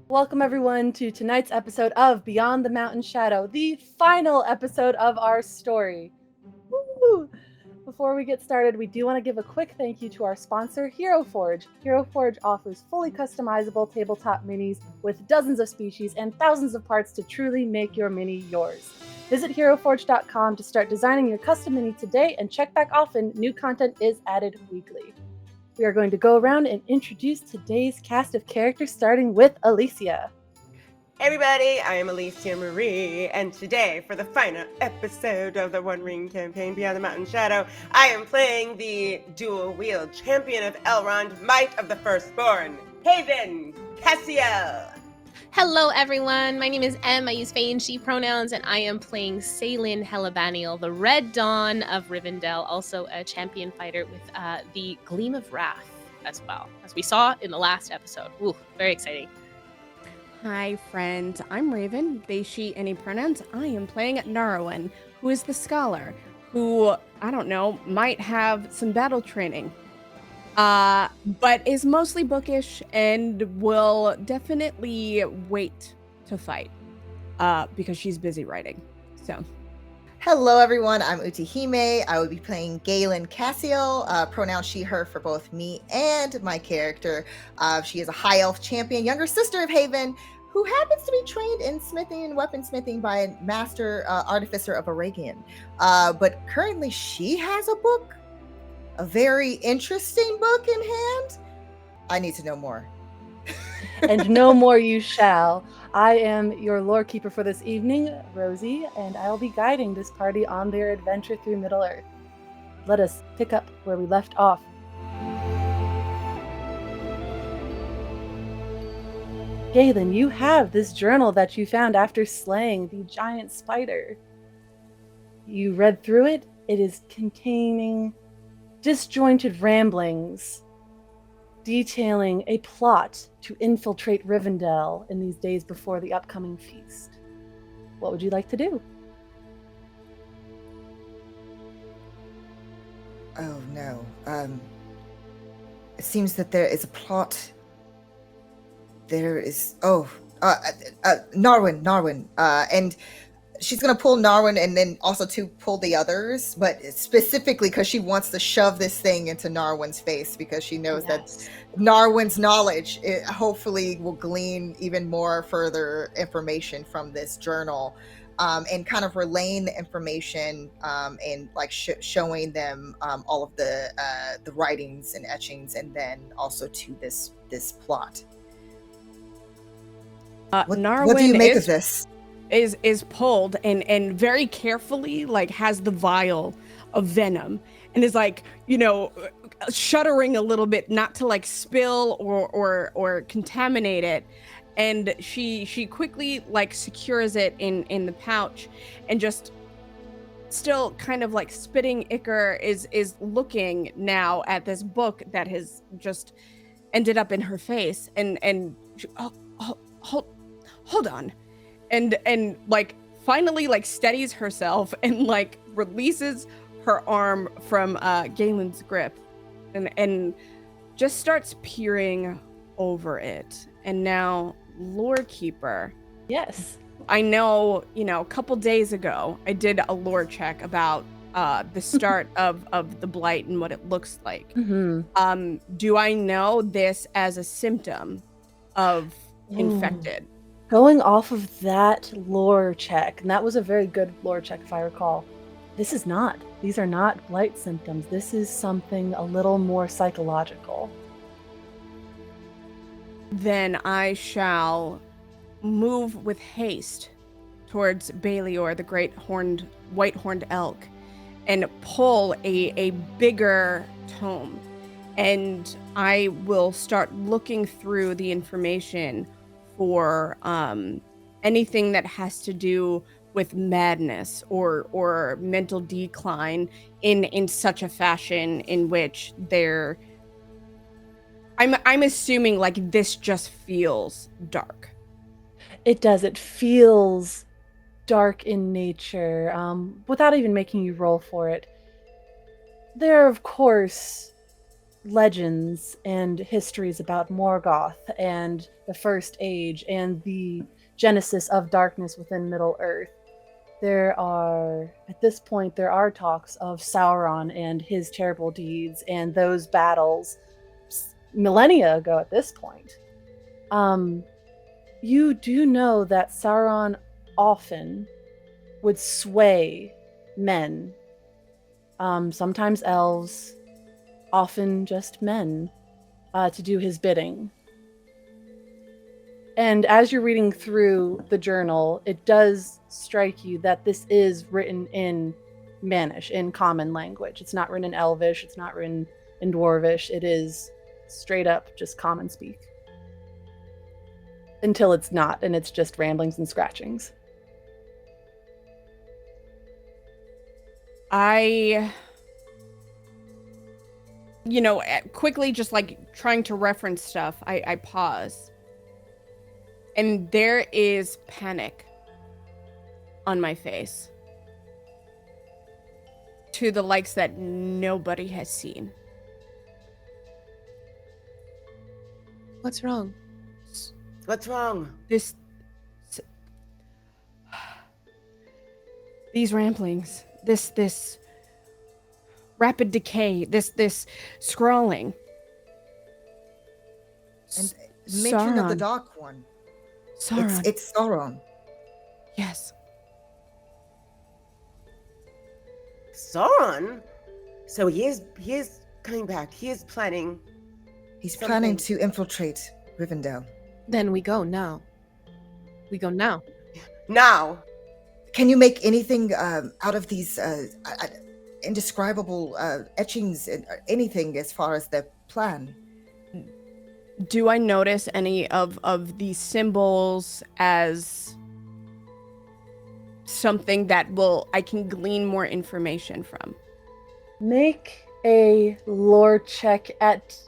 Welcome, everyone, to tonight's episode of Beyond the Mountain Shadow, the final episode of our story. Woo! Before we get started, we do want to give a quick thank you to our sponsor, Hero Forge. Hero Forge offers fully customizable tabletop minis with dozens of species and thousands of parts to truly make your mini yours. Visit HeroForge.com to start designing your custom mini today and check back often. New content is added weekly. We are going to go around and introduce today's cast of characters, starting with Alicia. Hey everybody, I am Alicia Marie, and today, for the final episode of the One Ring campaign Beyond the Mountain Shadow, I am playing the dual-wield champion of Elrond, Might of the Firstborn, Haven Cassiel. Hello everyone, my name is Em, I use they and she pronouns, and I am playing Salin Helabaniel, the Red Dawn of Rivendell, also a champion fighter with the Gleam of Wrath as well, as we saw in the last episode. Ooh, very exciting. Hi friends, I'm Raven, they, she, any pronouns. I am playing Narwin, who is the scholar, who, I don't know, might have some battle training. But is mostly bookish and will definitely wait to fight because she's busy writing. So, hello everyone, I'm Utihime. I will be playing Galen Cassiel, pronoun she, her for both me and my character. She is a high elf champion, younger sister of Haven, who happens to be trained in smithing and weaponsmithing by a master artificer of Aragian. But currently she has a book. A very interesting book in hand. I need to know more. And no more you shall. I am your lore keeper for this evening, Rosie, and I will be guiding this party on their adventure through Middle-earth. Let us pick up where we left off. Galen, you have this journal that you found after slaying the giant spider. You read through it. It is containing disjointed ramblings detailing a plot to infiltrate Rivendell in these days before the upcoming feast. What would you like to do? Oh no. It seems that there is a plot. There is Narwin. And she's going to pull Narwin and then also to pull the others, but specifically because she wants to shove this thing into Narwin's face because she knows that Narwin's knowledge hopefully will glean even more further information from this journal, and kind of relaying the information and like showing them all of the writings and etchings, and then also to this plot. Narwin, what do you make of this? Is pulled and very carefully like has the vial of venom and is like, you know, shuddering a little bit not to like spill or contaminate it, and she quickly like secures it in the pouch and just still kind of like spitting ichor is looking now at this book that has just ended up in her face and she, hold on. And like finally like steadies herself and like releases her arm from Galen's grip and just starts peering over it. And now, Lore Keeper. Yes. I know, you know, a couple days ago I did a lore check about the start of the blight and what it looks like. Mm-hmm. Do I know this as a symptom of infected? Going off of that lore check, and that was a very good lore check if I recall, these are not blight symptoms. This is something a little more psychological. Then I shall move with haste towards Balior, the great white-horned elk, and pull a bigger tome. And I will start looking through the information for anything that has to do with madness or mental decline in such a fashion in which they're I'm assuming like this just feels dark. It does. It feels dark in nature, without even making you roll for it. There are, of course, legends and histories about Morgoth and the First Age and the genesis of darkness within Middle-earth. At this point, there are talks of Sauron and his terrible deeds and those battles millennia ago at this point. You do know that Sauron often would sway men, sometimes elves, often just men, to do his bidding. And as you're reading through the journal, it does strike you that this is written in Mannish, in common language. It's not written in Elvish, it's not written in Dwarvish, it is straight up just common speak. Until it's not, and it's just ramblings and scratchings. I, quickly just like trying to reference stuff, I pause. And there is panic on my face. To the likes that nobody has seen. What's wrong? What's wrong? These ramblings, this rapid decay, this scrawling. And mention of the Sauron. dark one. Sauron. It's Sauron. Yes. Sauron? So he is coming back. He is planning. He's something. planning to infiltrate Rivendell. Then we go now. We go now. Now. Can you make anything out of these indescribable etchings, anything as far as the plan? Do I notice any of these symbols as something that I can glean more information from? Make a lore check at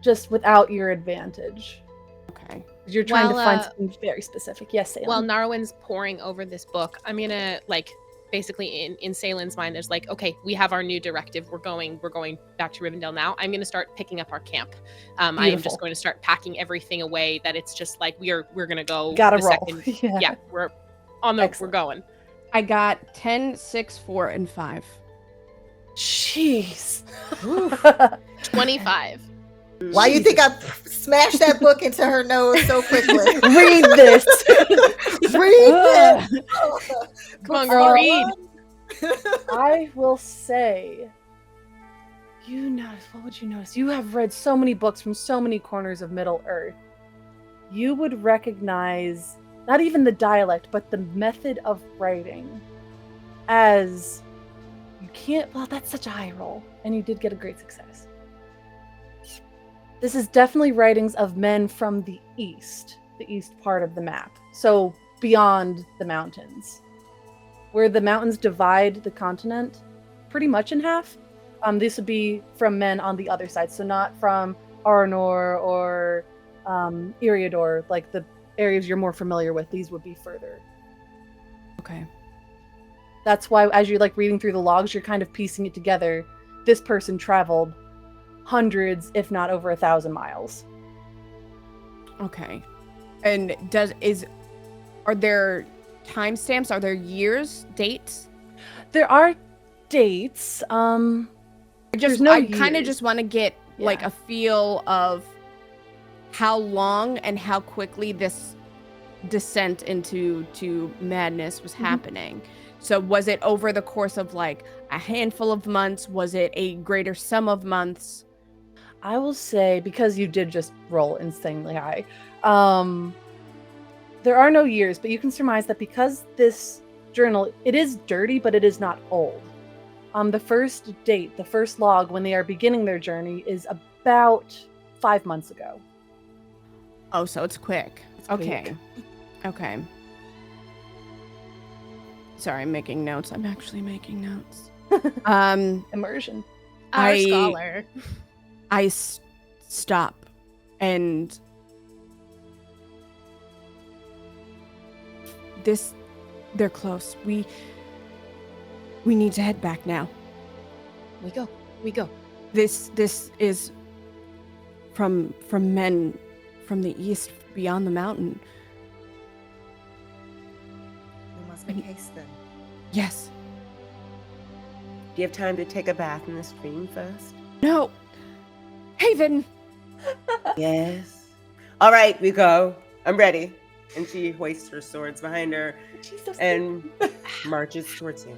just without your advantage. Okay. You're trying to Well, find something very specific. Yes, Salem. While Narwin's poring over this book, I'm gonna basically in Salen's mind, there's okay, we have our new directive. We're going back to Rivendell now. I'm gonna start picking up our camp. I am just going to start packing everything away. That it's just we're gonna go. Gotta the roll. Second, yeah, we're on the. Excellent. We're going. I got 10, 6, 4, and 5. Jeez. 25. Why you think I smashed that book into her nose so quickly? Read this. Read it. Come on, girl, read. I will say, what would you notice? You have read so many books from so many corners of Middle-earth. You would recognize not even the dialect, but the method of writing as that's such a high roll. And you did get a great success. This is definitely writings of men from the east part of the map. So beyond the mountains. Where the mountains divide the continent pretty much in half. This would be from men on the other side. So not from Arnor or Eriador, like the areas you're more familiar with. These would be further. Okay. That's why as you're reading through the logs, you're kind of piecing it together. This person traveled hundreds, if not over 1,000 miles. Okay. And are there timestamps? Are there years, dates? There are dates. I kind of just want to get a feel of how long and how quickly this descent into madness was happening. So was it over the course of a handful of months? Was it a greater sum of months? I will say, because you did just roll insanely high, there are no years, but you can surmise that because this journal, it is dirty, but it is not old. The first date, the first log when they are beginning their journey is about 5 months ago. Oh, so it's quick. It's okay. quick. Okay. Sorry, I'm making notes. I'm actually making notes. Immersion. Our scholar. I stop and they're close. We need to head back now. We go. This is from men from the east beyond the mountain. We must make haste then. Yes. Do you have time to take a bath in the stream first? No. Haven. Yes. All right, we go. I'm ready. And she hoists her swords behind her She's so and marches towards him.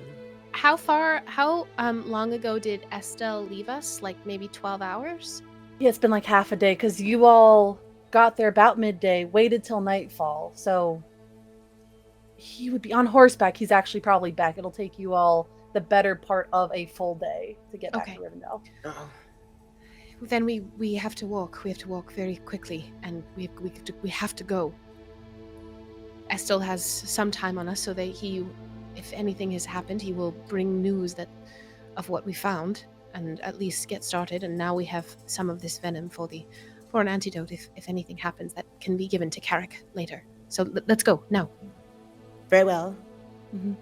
How long ago did Estelle leave us? Like maybe 12 hours? Yeah, it's been like half a day because you all got there about midday, waited till nightfall. So he would be on horseback. He's actually probably back. It'll take you all the better part of a full day to get back to Rivendell. Oh. Then we have to walk. We have to walk very quickly, and we have to go. Estelle has some time on us, so that if anything has happened, he will bring news of what we found, and at least get started. And now we have some of this venom for an antidote if anything happens that can be given to Carrick later. So let's go now. Very well. Mm-hmm.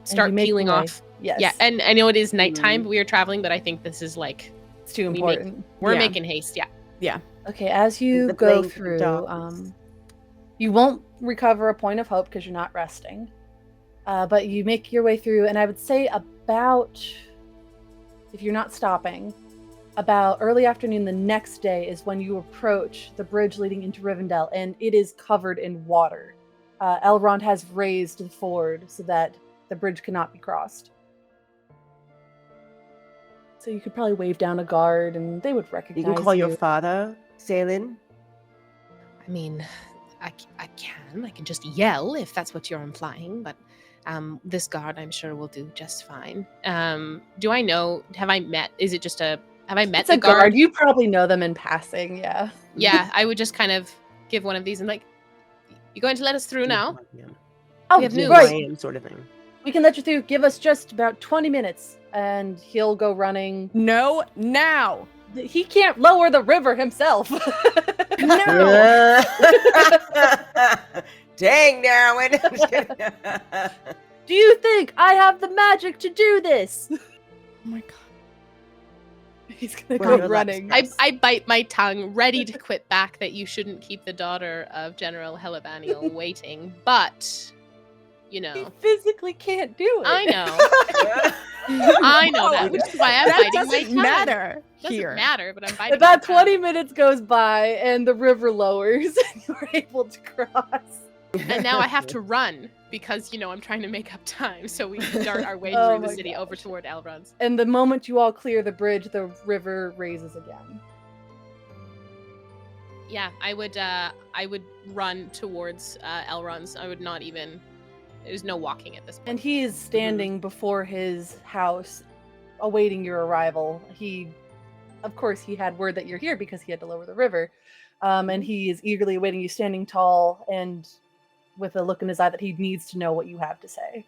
Start peeling off. Yes. Yeah, and I know it is nighttime, but we are traveling, but I think this is like it's too important. We're making haste. Yeah. Yeah. Okay, as you go through, you won't recover a point of hope because you're not resting. But you make your way through, and I would say about, if you're not stopping, about early afternoon the next day is when you approach the bridge leading into Rivendell, and it is covered in water. Elrond has raised the ford so that the bridge cannot be crossed. So you could probably wave down a guard, and they would recognize you. You can call your father, Salin. I mean, I can. I can just yell if that's what you're implying, but this guard, I'm sure, will do just fine. Do I know? Have I met? Is it just have I met it's the a guard? You probably know them in passing, yeah. Yeah, I would just kind of give one of these and like, you going to let us through now? Oh, We have news. right. Sort of thing. We can let you through. Give us just about 20 minutes, and he'll go running. No, now. He can't lower the river himself. No. Dang, Narwin. Do you think I have the magic to do this? Oh my god. He's gonna Well, go running. I bite my tongue, ready to quit back that you shouldn't keep the daughter of General Helibaniel waiting, but you know. He physically can't do it. I know. I know that, which is why I'm That biting my doesn't tongue. matter Doesn't here. matter, but I'm biting About my tongue. 20 minutes goes by, and the river lowers, and you're able to cross. And now I have to run because, you know, I'm trying to make up time. So we dart our way Oh through the my city gosh. over toward Elrond's. And the moment you all clear the bridge, the river raises again. Yeah, I would run towards Elrond's. I would not even. There's no walking at this point. And he is standing before his house, awaiting your arrival. Of course, he had word that you're here because he had to lower the river. And he is eagerly awaiting you, standing tall and with a look in his eye that he needs to know what you have to say.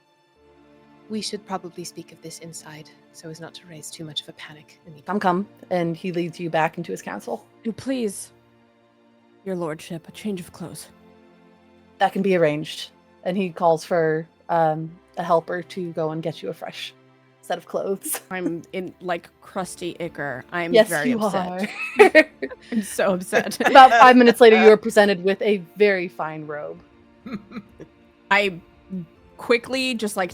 We should probably speak of this inside, so as not to raise too much of a panic. Come. And he leads you back into his council. And please, your lordship, a change of clothes. That can be arranged. And he calls for a helper to go and get you a fresh set of clothes. I'm in like crusty ichor. I'm Yes, very you upset. are. I'm so upset. About 5 minutes later, you are presented with a very fine robe. I quickly just like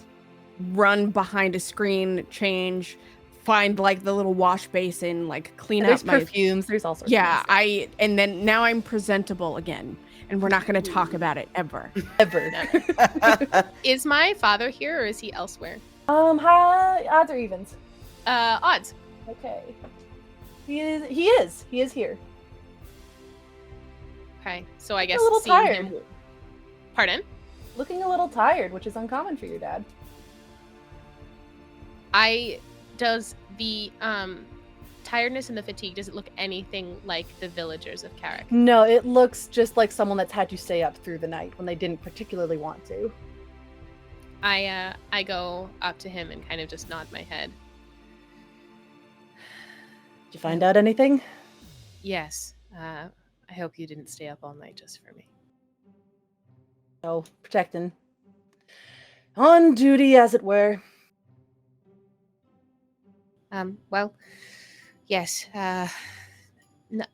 run behind a screen, change, find like the little wash basin, like clean There's out my perfumes. There's all sorts. Yeah, of nice and then now I'm presentable again, and we're not going to talk about it ever. stuff. Ever. Is my father here or is he elsewhere? Hi, odds or evens? Odds. Okay. He is here. Okay, so I guess a little seeing tired. him. Pardon? Looking a little tired, which is uncommon for your dad. Does the tiredness and the fatigue, does it look anything like the villagers of Carrick? No, it looks just like someone that's had to stay up through the night when they didn't particularly want to. I go up to him and kind of just nod my head. Did you find out anything? Yes. I hope you didn't stay up all night just for me. Oh, protecting. On duty, as it were. Well, yes.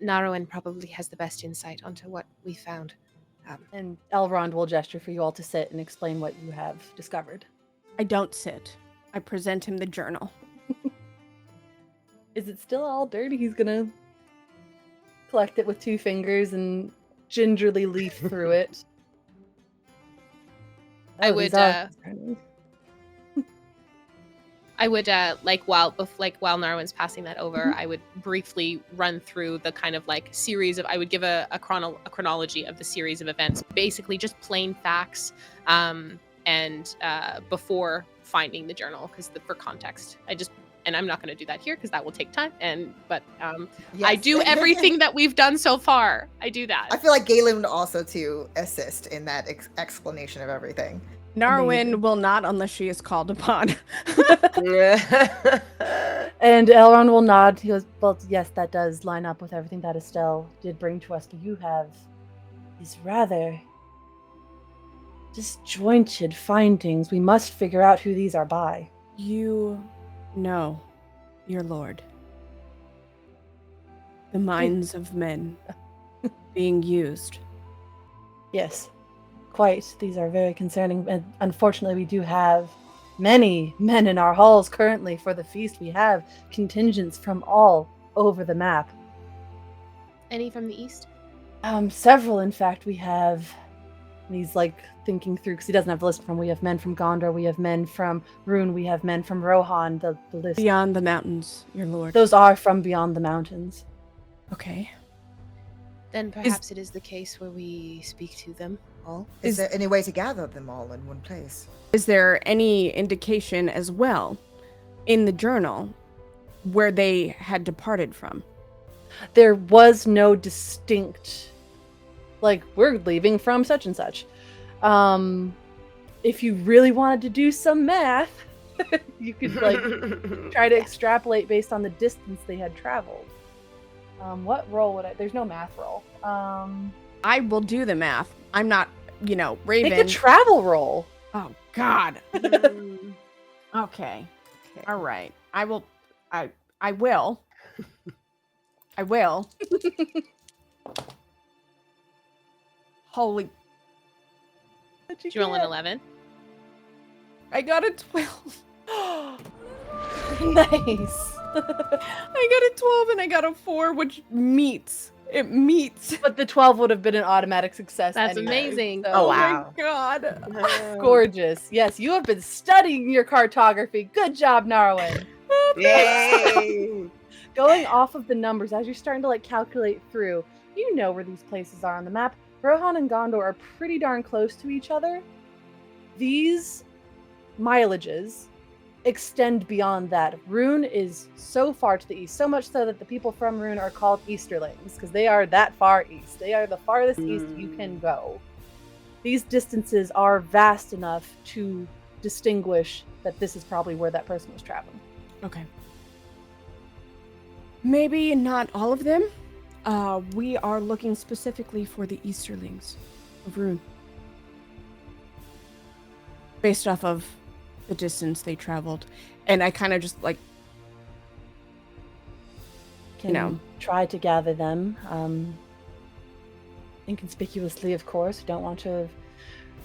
Narrowen probably has the best insight onto what we found. And Elrond will gesture for you all to sit and explain what you have discovered. I don't sit. I present him the journal. Is it still all dirty? He's gonna collect it with 2 fingers and gingerly leaf through it. I these would, are concerning. I would while Narwin's passing that over, I would briefly run through the kind of like series of. I would give a chronology of the series of events, basically just plain facts, and before finding the journal, because for context, and I'm not going to do that here because that will take time. But I do everything that we've done so far. I do that. I feel like Galen would also to assist in that explanation of everything. Narwin will not unless she is called upon. And Elrond will nod. He goes, well, yes, that does line up with everything that Estelle did bring to us, but you have these rather disjointed findings. We must figure out who these are by. You know, your lord. The minds of men being used. Yes, quite. These are very concerning. And unfortunately, we do have many men in our halls currently for the feast. We have contingents from all over the map. Any from the east? Several, in fact. We have. And he's like thinking through because he doesn't have the list from. We have men from Gondor. We have men from Rune. We have men from Rohan. The list. Beyond the mountains, your lord. Those are from beyond the mountains. Okay. Then perhaps it is the case where we speak to them all. Is there any way to gather them all in one place? Is there any indication as well in the journal where they had departed from? There was no distinct, like, we're leaving from such and such. If you really wanted to do some math, you could like try to extrapolate based on the distance they had traveled. What roll would I? There's no math roll. I will do the math. I'm not, Raven. Make a travel roll. Oh God. Okay. All right. I will. I will. Holy. Did you roll an 11? I got a 12. Nice. I got a 12 and I got a 4, which meets. It meets. But the 12 would have been an automatic success. That's anyway, amazing. so- Oh, Oh wow. my God. Gorgeous. Yes, you have been studying your cartography. Good job, Narwin. Yay! Going off of the numbers, as you're starting to like calculate through, you know where these places are on the map. Rohan and Gondor are pretty darn close to each other. These mileages extend beyond that. Rune is so far to the east, so much so that the people from Rune are called Easterlings, because they are that far east. They are the farthest east you can go. These distances are vast enough to distinguish that this is probably where that person was traveling. Okay. Maybe not all of them. We are looking specifically for the Easterlings of Rune. Based off of the distance they traveled. And I kind of just like, Can try to gather them. Inconspicuously, of course. We don't want to.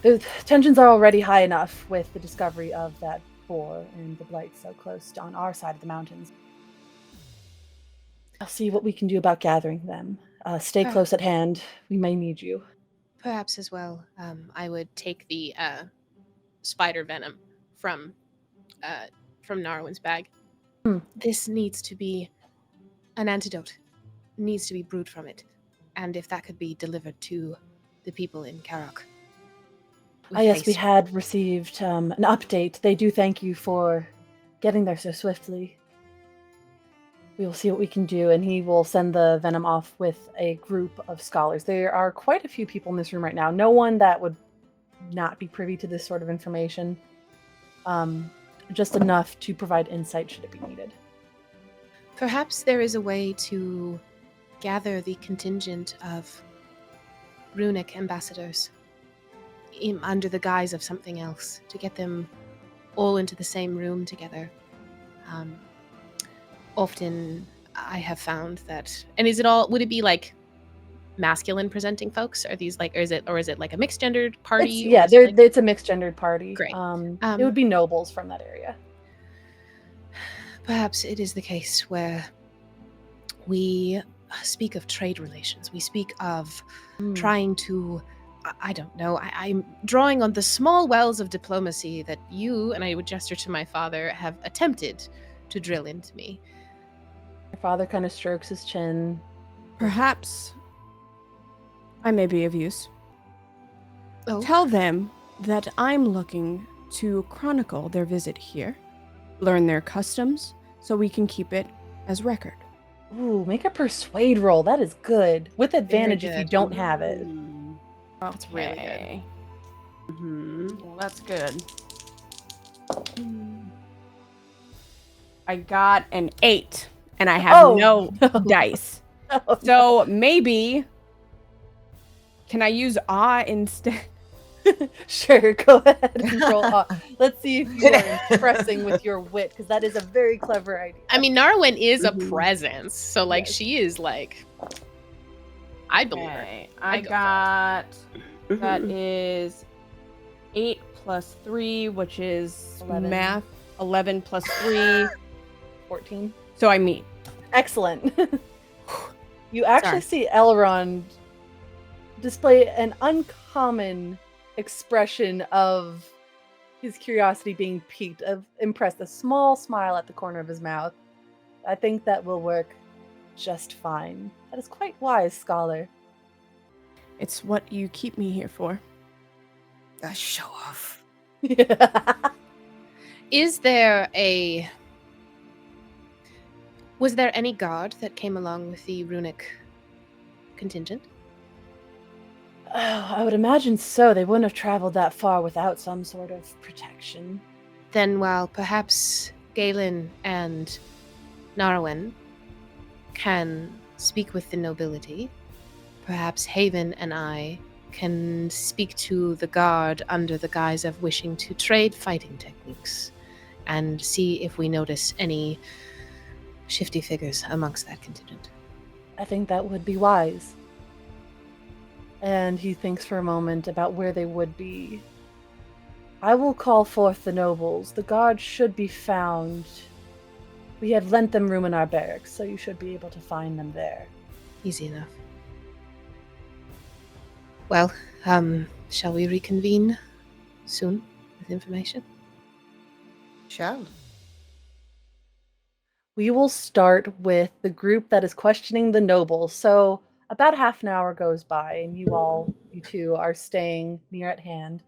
The tensions are already high enough with the discovery of that boar and the blight so close on our side of the mountains. I'll see what we can do about gathering them. Stay close at hand. We may need you. Perhaps as well, I would take the spider venom from Narwin's bag. This needs to be an antidote. Needs to be brewed from it. And if that could be delivered to the people in Karok. Yes, we had received an update. They do thank you for getting there so swiftly. We will see what we can do, and he will send the venom off with a group of scholars. There are quite a few people in this room right now. No one that would not be privy to this sort of information. Just enough to provide insight should it be needed. Perhaps there is a way to gather the contingent of runic ambassadors under the guise of something else, to get them all into the same room together. Often I have found that, and is it all? Would it be like masculine presenting folks? Are these like, or is it like a mixed gendered party? It's a mixed gendered party. Great. It would be nobles from that area. Perhaps it is the case where we speak of trade relations. We speak of trying to, I don't know, I'm drawing on the small wells of diplomacy that you, and I would gesture to my father, have attempted to drill into me. Your father kind of strokes his chin. Perhaps I may be of use. Oh. Tell them that I'm looking to chronicle their visit here, learn their customs, so we can keep it as record. Ooh, make a persuade roll. That is good. With advantage if you good. don't have it. That's really good. Okay. Mm-hmm. Well, that's good. I got an 8, and I have no dice. Oh, So maybe, can I use awe instead? Sure, go ahead and roll off. Let's see if you are impressing with your wit, because that is a very clever idea. I mean, Narwin is a presence, so like she is like, I believe her. Okay, I I go got, that is 8 plus 3, which is 11. math, 11 plus 3, 14. so I meet. Excellent. You actually see Elrond display an uncommon expression of his curiosity being piqued, of impressed, a small smile at the corner of his mouth. I think that will work just fine. That is quite wise, scholar. It's what you keep me here for. A show off. Is there a... Was there any guard that came along with the runic contingent? Oh, I would imagine so. They wouldn't have traveled that far without some sort of protection. Then, while perhaps Galen and Narwin can speak with the nobility, perhaps Haven and I can speak to the guard under the guise of wishing to trade fighting techniques and see if we notice any shifty figures amongst that contingent. I think that would be wise. And he thinks for a moment about where they would be. I will call forth the nobles. The guards should be found. We have lent them room in our barracks, so you should be able to find them there. Easy enough. Well, shall we reconvene soon with information? Shall. We will start with the group that is questioning the nobles. So about half an hour goes by, and you two are staying near at hand.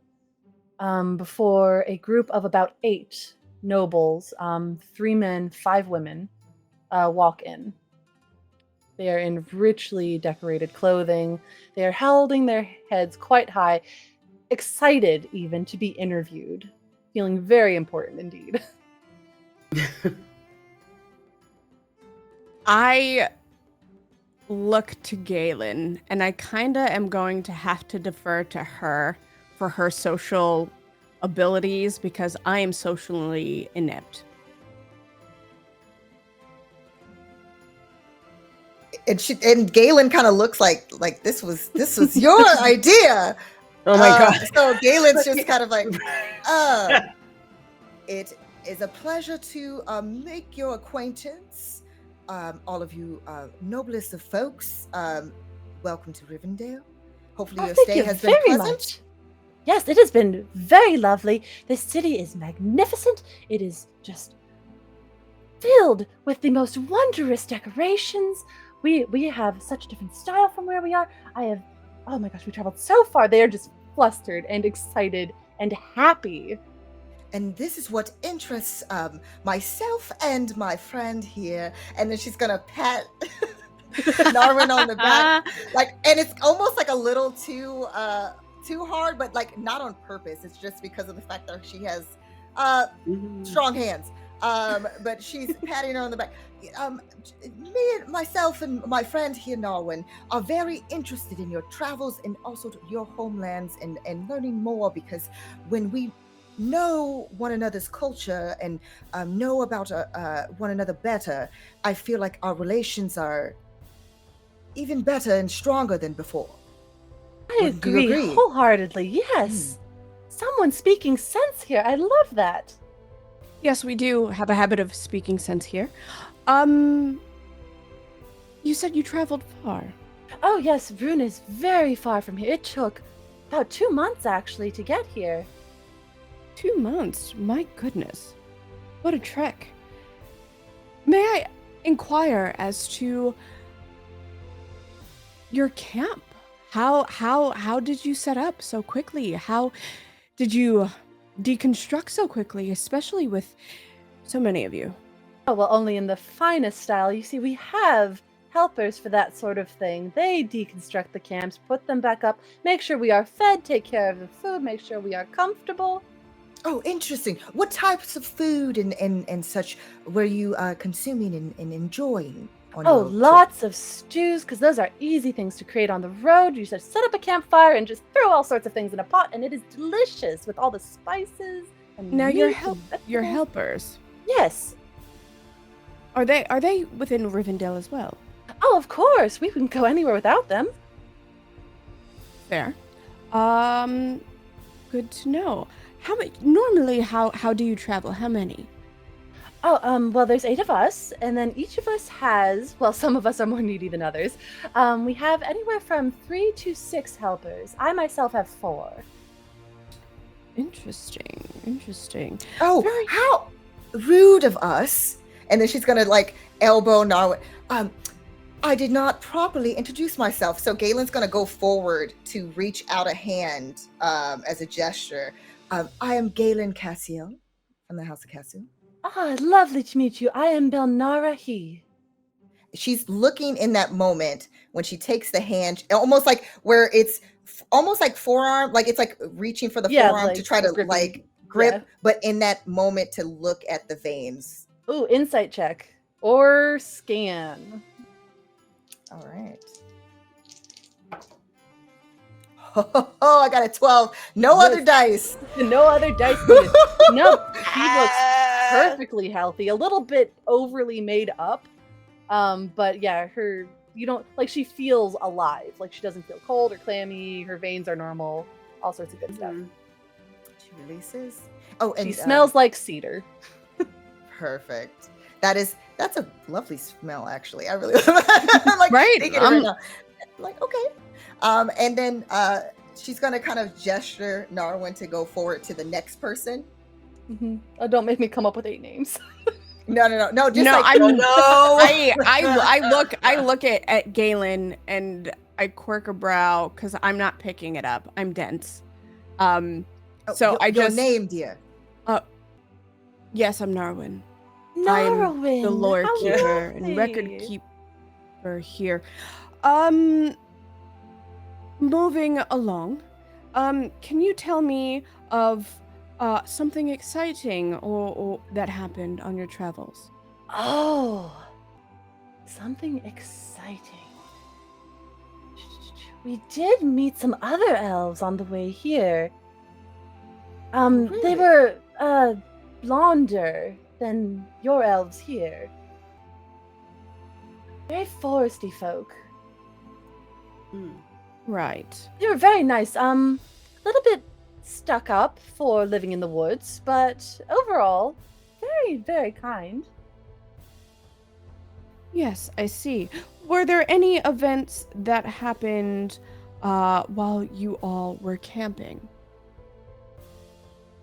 Before a group of about 8 nobles, 3 men, 5 women, walk in. They are in richly decorated clothing. They are holding their heads quite high, excited even to be interviewed, feeling very important indeed. I look to Galen, and I kinda am going to have to defer to her for her social abilities because I am socially inept. And Galen kind of looks like this was your idea. Oh my god. So Galen's just kind of like, it is a pleasure to make your acquaintance. All of you noblest of folks, welcome to Rivendell. Hopefully your stay has been pleasant. Much. Yes, it has been very lovely. This city is magnificent. It is just filled with the most wondrous decorations. We have such a different style from where we are. Oh my gosh, we traveled so far. They are just flustered and excited and happy. And this is what interests myself and my friend here. And then she's gonna pat Narwin on the back, and it's almost like a little too hard, but like not on purpose. It's just because of the fact that she has strong hands. But she's patting her on the back. Me and myself and my friend here, Narwin, are very interested in your travels and also your homelands and learning more, because when we know one another's culture and know about one another better, I feel like our relations are even better and stronger than before. I Wouldn't you agree agree? wholeheartedly. Yes. Someone speaking sense here. I love that. Yes, we do have a habit of speaking sense here. Um, you said you traveled far. Oh, yes, Rune is very far from here. It took about 2 months actually to get here. 2 months? My goodness. What a trek. May I inquire as to your camp? How did you set up so quickly? How did you deconstruct so quickly, especially with so many of you? Oh, well, only in the finest style. You see, we have helpers for that sort of thing. They deconstruct the camps, put them back up, make sure we are fed, take care of the food, make sure we are comfortable. Oh, interesting. What types of food and such were you consuming and enjoying on Oh, your trip? lots of stews, because those are easy things to create on the road. You just set up a campfire and just throw all sorts of things in a pot, and it is delicious with all the spices and Now meat your and vegetables. helpers. Yes. Are they within Rivendell as well? Oh, of course. We wouldn't go anywhere without them. Fair. Good to know. How do you travel? How many? Oh, well, there's 8 of us, and then each of us has, well, some of us are more needy than others. We have anywhere from 3 to 6 helpers. I myself have 4. Interesting. Oh, Very- how rude of us. And then she's gonna like elbow Narwhal. I did not properly introduce myself. So Galen's gonna go forward to reach out a hand as a gesture. I am Galen Cassiel from the House of Cassiel. Ah, lovely to meet you. I am Belnara He. She's looking in that moment when she takes the hand, almost like where it's almost like forearm, like it's like reaching for the Yeah, forearm to like try to gripping- like grip, yeah. but in that moment to look at the veins. Ooh, insight check. Or scan. All right. Oh, I got a 12. No Yes. other dice. No other dice needed. Nope. He looks Ah. perfectly healthy. A little bit overly made up. But yeah, you don't like she feels alive. Like she doesn't feel cold or clammy. Her veins are normal. All sorts of good stuff. She releases. Oh, and She smells like cedar. perfect. That's a lovely smell, actually. I really I'm like Right, thinking it right now. I'm like, okay. And then she's gonna kind of gesture Narwin to go forward to the next person. Mm-hmm. Oh, don't make me come up with 8 names. No. Just No, like I'm- No. I look at Galen and I quirk a brow because I'm not picking it up. I'm dense. So your name, dear. Yes, I'm Narwin. Narwin, The lore how keeper and record lovely. keeper here. Moving along. Can you tell me of something exciting or that happened on your travels? Oh, something exciting. We did meet some other elves on the way here. They Really? were blonder than your elves here. Very foresty folk. Right. They were very nice. A little bit stuck up for living in the woods, but overall, very, very kind. Yes, I see. Were there any events that happened while you all were camping?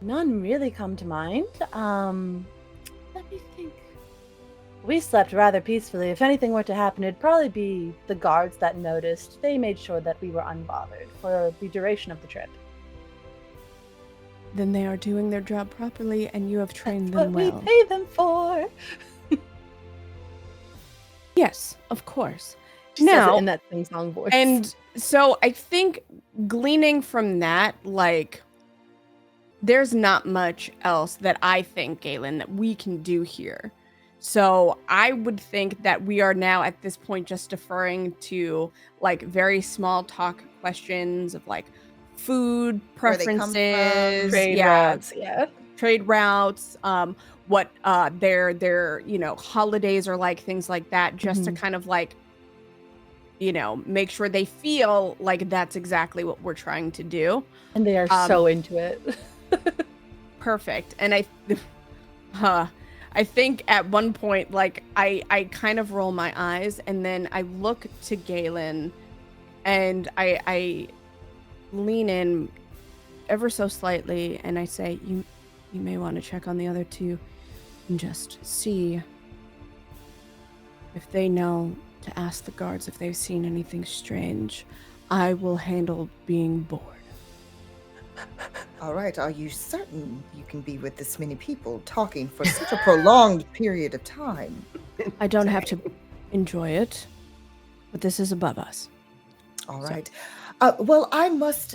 None really come to mind. Let me think. We slept rather peacefully. If anything were to happen, it'd probably be the guards that noticed. They made sure that we were unbothered for the duration of the trip. Then they are doing their job properly and you have trained What them well. we pay them for. Yes, of course. She says Now- it in that sing-song voice. And so I think gleaning from that, like, there's not much else that I think, Galen, that we can do here. So I would think that we are now at this point just deferring to like very small talk questions of like food Where they come from. preferences, Trade yeah, routes, yeah. trade routes, what their holidays are like, things like that, just to kind of like make sure they feel like that's exactly what we're trying to do. And they are so into it. Perfect. And I think at one point, like I kind of roll my eyes and then I look to Galen and I lean in ever so slightly and I say, you may want to check on the other two and just see if they know to ask the guards if they've seen anything strange. I will handle being bored. All right, are you certain you can be with this many people talking for such a prolonged period of time? I don't have to enjoy it, but this is above us. All right. Well, I must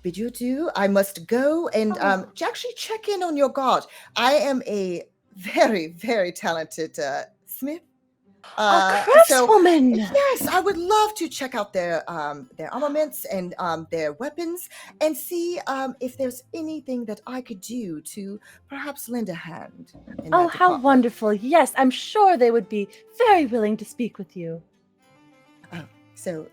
bid you adieu. I must go and actually check in on your guard. I am a very, very talented smith. A craftswoman! Yes, I would love to check out their armaments and their weapons and see if there's anything that I could do to perhaps lend a hand. Oh, how wonderful. Yes, I'm sure they would be very willing to speak with you. So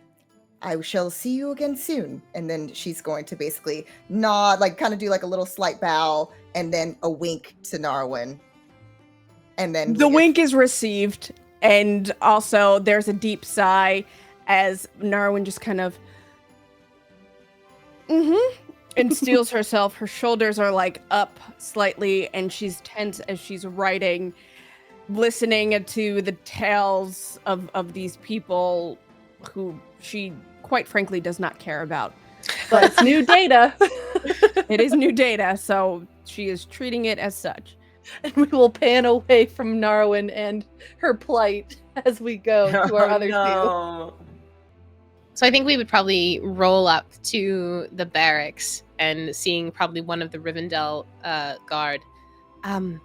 I shall see you again soon. And then she's going to basically nod, like kind of do like a little slight bow and then a wink to Narwin. And then the wink is received. And also there's a deep sigh as Narwin just kind of and steels herself. Her shoulders are like up slightly and she's tense as she's writing, listening to the tales of these people who she quite frankly does not care about. But it's new data. It is new data, so she is treating it as such. And we will pan away from Narwin and her plight as we go to our other two. So I think we would probably roll up to the barracks and seeing probably one of the Rivendell guard. I'm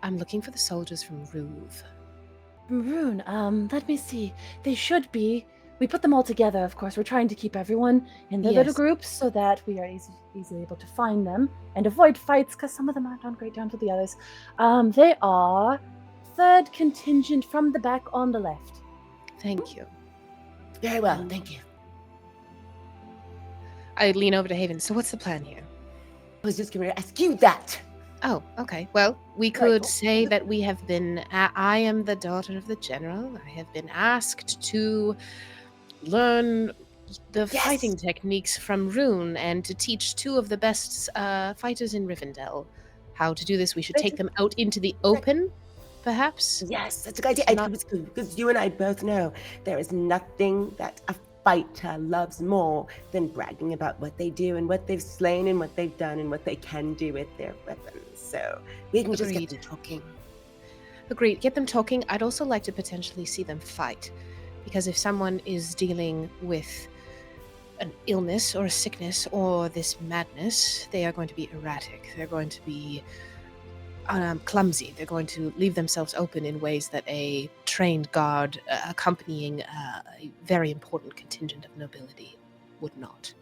looking for the soldiers from Ruve. Maroon, let me see. They should be. We put them all together, of course. We're trying to keep everyone in their little groups so that we are easily able to find them and avoid fights, because some of them aren't on great terms with the others. They are third contingent from the back on the left. Thank you. Very well, thank you. I lean over to Haven. So what's the plan here? I was just going to ask you that. Oh, okay. Well, we could say that we have been... I am the daughter of the general. I have been asked to learn the fighting techniques from Rune and to teach two of the best fighters in Rivendell how to do this. We should take them out into the open, perhaps? Yes, that's a good idea. Because you and I both know there is nothing that a fighter loves more than bragging about what they do and what they've slain and what they've done and what they can do with their weapons. So we can just get them talking. Agreed. Get them talking. I'd also like to potentially see them fight. Because if someone is dealing with an illness or a sickness or this madness, they are going to be erratic. They're going to be clumsy. They're going to leave themselves open in ways that a trained guard accompanying a very important contingent of nobility would not.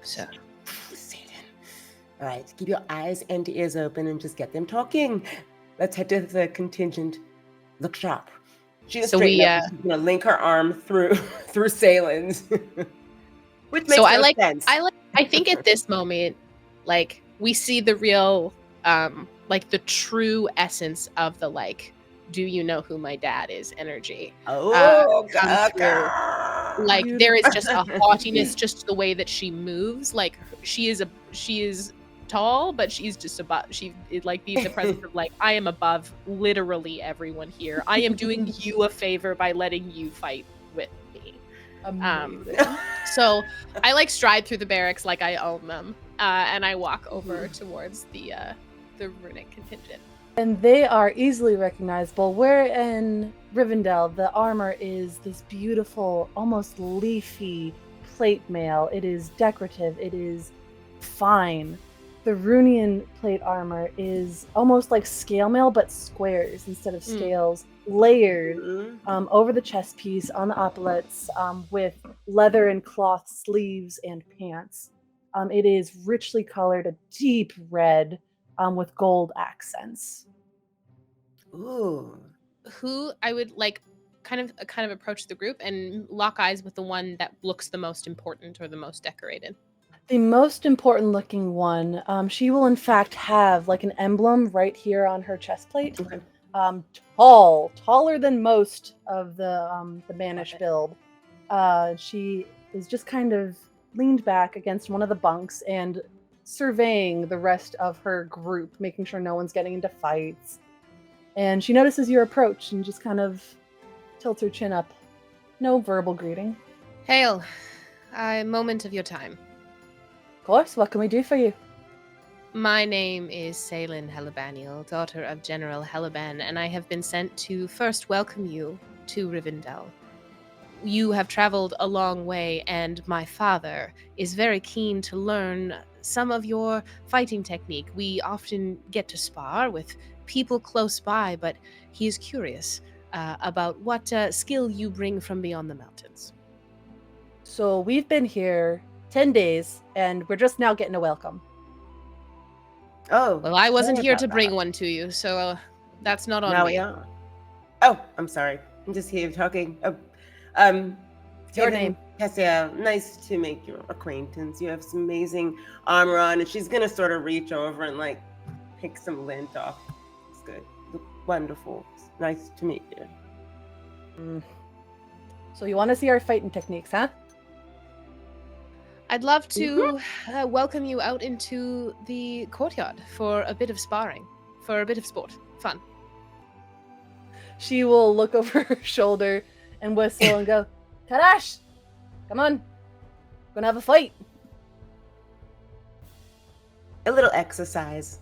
So, all right, keep your eyes and ears open and just get them talking. Let's head to the contingent. Look sharp. She's going to link her arm through Saylin's. Which makes sense. I think at this moment, like, we see the real, like, the true essence of the, like, do you know who my dad is energy. Like, there is just a haughtiness, just the way that she moves. Like, she is tall, but she's just above. She like be the presence of like, I am above literally everyone here. I am doing you a favor by letting you fight with me. So I like stride through the barracks like I own them, and I walk over towards the runic contingent. And they are easily recognizable. Where in Rivendell, the armor is this beautiful, almost leafy plate mail. It is decorative. It is fine. The Runian plate armor is almost like scale mail, but squares instead of scales, layered over the chest piece on the epaulets with leather and cloth sleeves and pants. It is richly colored, a deep red with gold accents. Ooh. Who I would like kind of approach the group and lock eyes with the one that looks the most important or the most decorated. The most important looking one, she will in fact have like an emblem right here on her chest plate. Okay. Taller than most of the Banish build. She is just kind of leaned back against one of the bunks and surveying the rest of her group, making sure no one's getting into fights. And she notices your approach and just kind of tilts her chin up. No verbal greeting. Hail, a moment of your time. Of course, what can we do for you? My name is Selin Helabaniel, daughter of General Helaban, and I have been sent to first welcome you to Rivendell. You have traveled a long way, and my father is very keen to learn some of your fighting technique. We often get to spar with people close by, but he is curious about what skill you bring from beyond the mountains. So we've been here 10 days, and we're just now getting a welcome. Oh. Well, I wasn't sorry here about to bring that. one to you, so that's not on Now me. we are. Oh, I'm sorry. I'm just here talking. Your Taven name. Cassiel, nice to make your acquaintance. You have some amazing armor on, and she's gonna sort of reach over and like pick some lint off. It's good. Look wonderful. It's nice to meet you. So you want to see our fighting techniques, huh? I'd love to welcome you out into the courtyard for a bit of sparring, for a bit of sport. Fun. She will look over her shoulder and whistle and go, Karash! Come on. We're gonna have a fight. A little exercise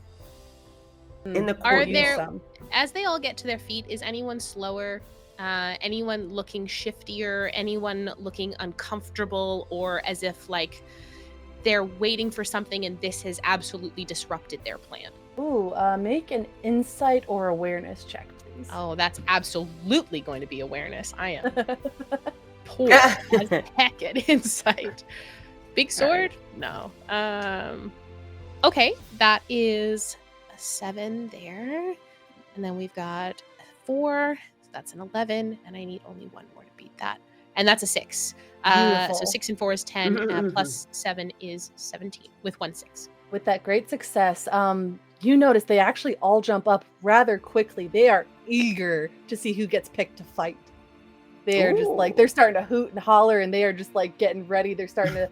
in the Are courtyard. there- As they all get to their feet, is anyone slower? Anyone looking shiftier? Anyone looking uncomfortable, or as if like they're waiting for something and this has absolutely disrupted their plan? Ooh, make an insight or awareness check, please. Oh, that's absolutely going to be awareness. I am poor as heck at insight. Big sword? No. Okay, that is a 7 there. And then we've got a 4. So that's an 11. And I need only one more to beat that. And that's a 6. So Beautiful. 6 and 4 is 10. Plus 7 is 17 with 1 6. With that great success, you notice they actually all jump up rather quickly. They are eager to see who gets picked to fight. They are just like, they're starting to hoot and holler, and they are just like getting ready. They're starting to,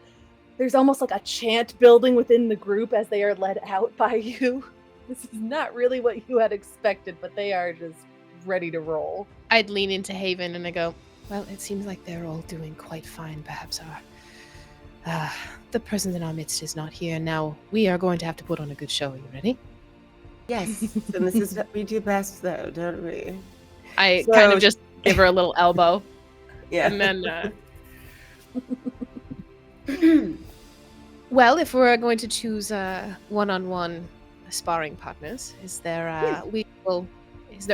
there's almost like a chant building within the group as they are led out by you. This is not really what you had expected, but they are just ready to roll. I'd lean into Haven and I go, well, it seems like they're all doing quite fine. Perhaps the person in our midst is not here. Now we are going to have to put on a good show. Are you ready? Yes. And this is what we do best, though, don't we? I kind of just give her a little elbow. Yeah. And then, well, if we're going to choose one-on-one sparring partners, is there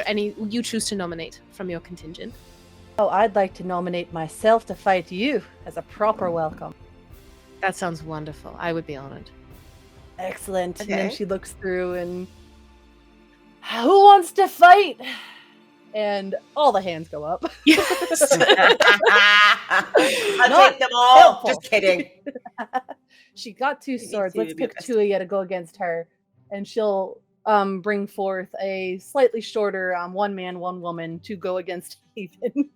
any you choose to nominate from your contingent? Oh, I'd like to nominate myself to fight you as a proper welcome. That sounds wonderful. I would be honored. Excellent. Okay. And then she looks through and, who wants to fight? And all the hands go up. Yes. I'll Not take them all. helpful. Just kidding. She got 2 need swords. to Let's be pick best. 2 of you to go against her. And she'll bring forth a slightly shorter one man, one woman to go against Haven.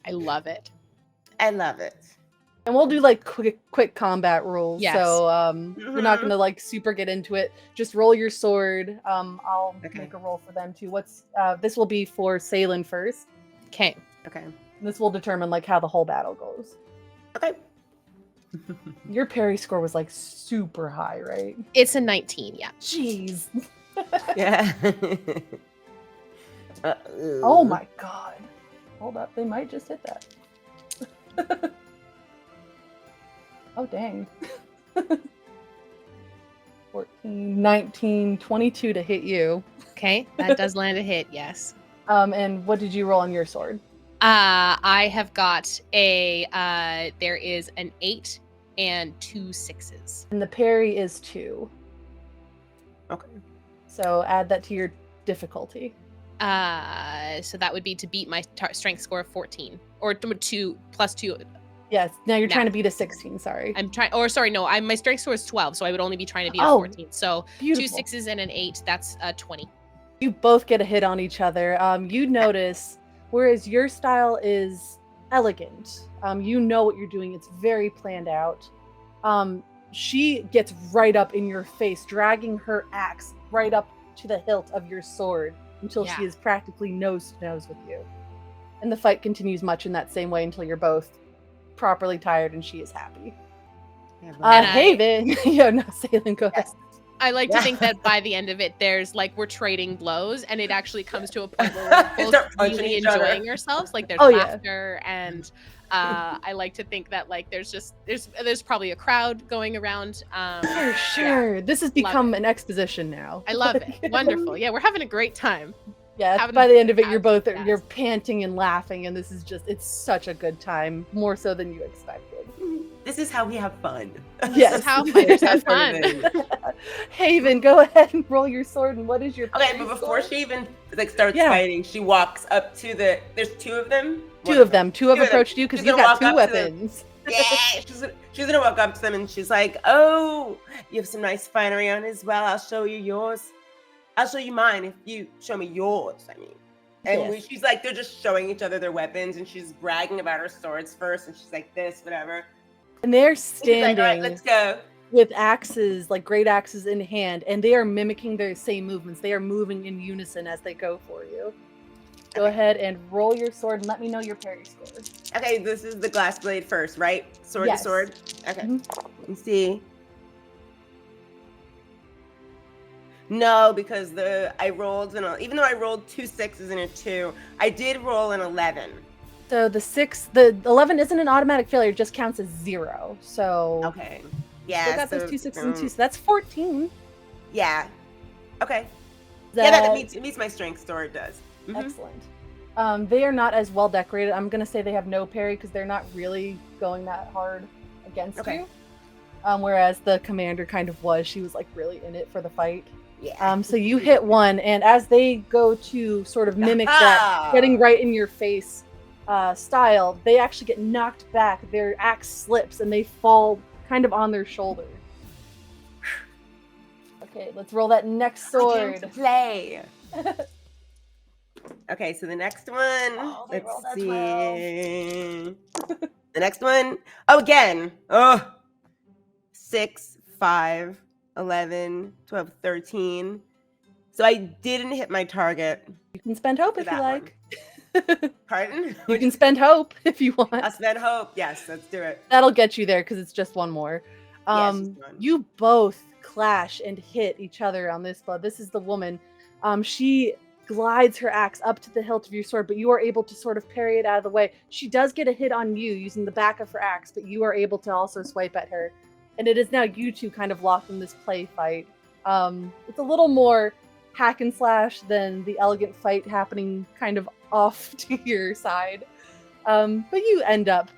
I love it. I love it. And we'll do like quick combat rules. Yes. So we're not gonna like super get into it. Just roll your sword. I'll Okay. make a roll for them too. This will be for Selin first. Okay. Okay. This will determine like how the whole battle goes. Okay. Your parry score was like super high, right? It's a 19, yeah. Jeez. Yeah. Oh my god. Hold up, they might just hit that. Oh dang. 14, 19, 22 to hit you. Okay, that does land a hit, yes. And what did you roll on your sword? I have got there is an 8 and 2 6s. And the parry is 2. Okay. So add that to your difficulty. So that would be to beat my strength score of 14, or 2 plus 2. Yes. Now you're Nah. trying to beat a 16. Sorry. I'm trying, or sorry, no, my strength score is 12, so I would only be trying to beat a Oh, 14. So beautiful. 2 6s and an 8, that's 20. You both get a hit on each other. You notice, whereas your style is elegant, you know what you're doing. It's very planned out. She gets right up in your face, dragging her axe right up to the hilt of your sword until she is practically nose to nose with you. And the fight continues much in that same way until you're both properly tired and she is happy. Haven, Salem, go ahead. I like to think that by the end of it, there's like we're trading blows, and it actually comes to a point where we're both really enjoying ourselves. Like there's laughter, and I like to think that like there's probably a crowd going around. For sure, this has become an exposition now. I love it. Wonderful. Yeah, we're having a great time. Yeah, by the end of it, you're panting and laughing, and this is it's such a good time, more so than you expected. This is how we have fun. Yes. This is how fighters have fun. Haven, go ahead and roll your sword. And what is your okay? But before she even starts fighting, she walks up to the. There's 2 of them. Two of them have approached you because you've got 2 weapons. She's gonna walk up to them and she's like, "Oh, you have some nice finery on as well. I'll show you yours. I'll show you mine if you show me yours." I mean. And she's like, they're just showing each other their weapons, and she's bragging about her swords first, and she's like, this, whatever. And they're standing like, all right, let's go. With axes, like great axes in hand, and they are mimicking their same movements. They are moving in unison as they go for you. Go ahead and roll your sword and let me know your parry score. Okay, this is the glass blade first, right? Sword to sword? Okay. Let me see. No, because I rolled even though I rolled 2 6s and a 2, I did roll an 11. So the 11 isn't an automatic failure; it just counts as 0. So okay, yeah, still got those 2 6s and 2. So that's 14. Yeah. Okay. That meets my strength score. It does. Mm-hmm. Excellent. They are not as well decorated. I'm gonna say they have no parry because they're not really going that hard against you. Whereas the commander kind of was. She was like really in it for the fight. Yeah. So you hit one, and as they go to sort of mimic that getting right in your face style, they actually get knocked back. Their axe slips, and they fall kind of on their shoulder. Okay, let's roll that next sword. To play. Okay, so the next one. Let's see. The next one. Oh, again. 6, 5. 11, 12, 13. So I didn't hit my target. You can spend hope if you like. Pardon? You can spend hope if you want. I'll spend hope. Yes, let's do it. That'll get you there because it's just one more. You both clash and hit each other on this blow. This is the woman. She glides her axe up to the hilt of your sword, but you are able to sort of parry it out of the way. She does get a hit on you using the back of her axe, but you are able to also swipe at her. And it is now you two kind of locked in this play fight. It's a little more hack and slash than the elegant fight happening kind of off to your side. But you end up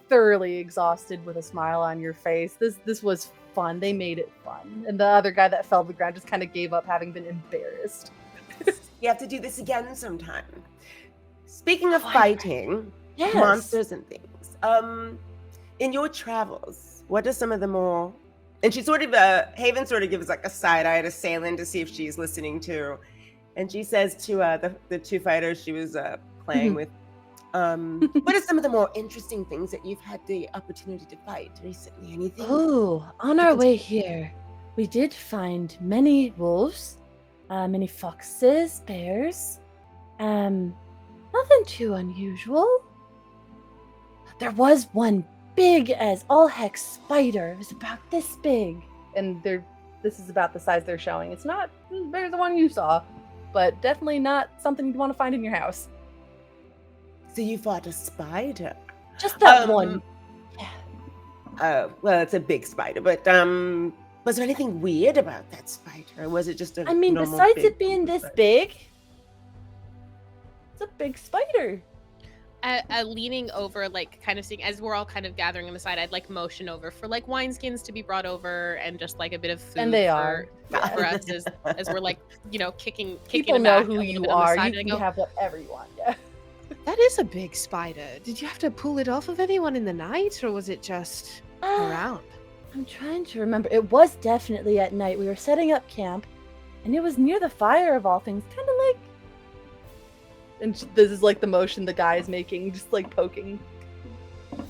thoroughly exhausted with a smile on your face. This was fun. They made it fun. And the other guy that fell to the ground just kind of gave up, having been embarrassed. You have to do this again sometime. Speaking of fighting, monsters and things, in your travels, what are some of the more... And she sort of, Haven sort of gives like a side eye to Salem to see if she's listening to. And she says to the 2 fighters she was playing with, what are some of the more interesting things that you've had the opportunity to fight recently? Anything? Oh, on our way here, we did find many wolves, many foxes, bears. Nothing too unusual. There was one big as all heck spider. It was about this big. And this is about the size they're showing. It's not as big as the one you saw, but definitely not something you'd want to find in your house. So you fought a spider? Just that one. Yeah. Well, it's a big spider, but was there anything weird about that spider? Or was it just a normal besides it being this big, it's a big spider. leaning over, like kind of seeing as we're all kind of gathering on the side, I'd like motion over for like wineskins to be brought over and just like a bit of food And they for, are. Yeah. for us as we're like, you know, kicking People it know back who a little you bit on the are. side, You and I can go, have whatever you want. Yeah. That is a big spider. Did you have to pull it off of anyone in the night, or was it just around? I'm trying to remember. It was definitely at night. We were setting up camp, and it was near the fire of all things, kind of like. And this is like the motion the guy is making, just like poking. It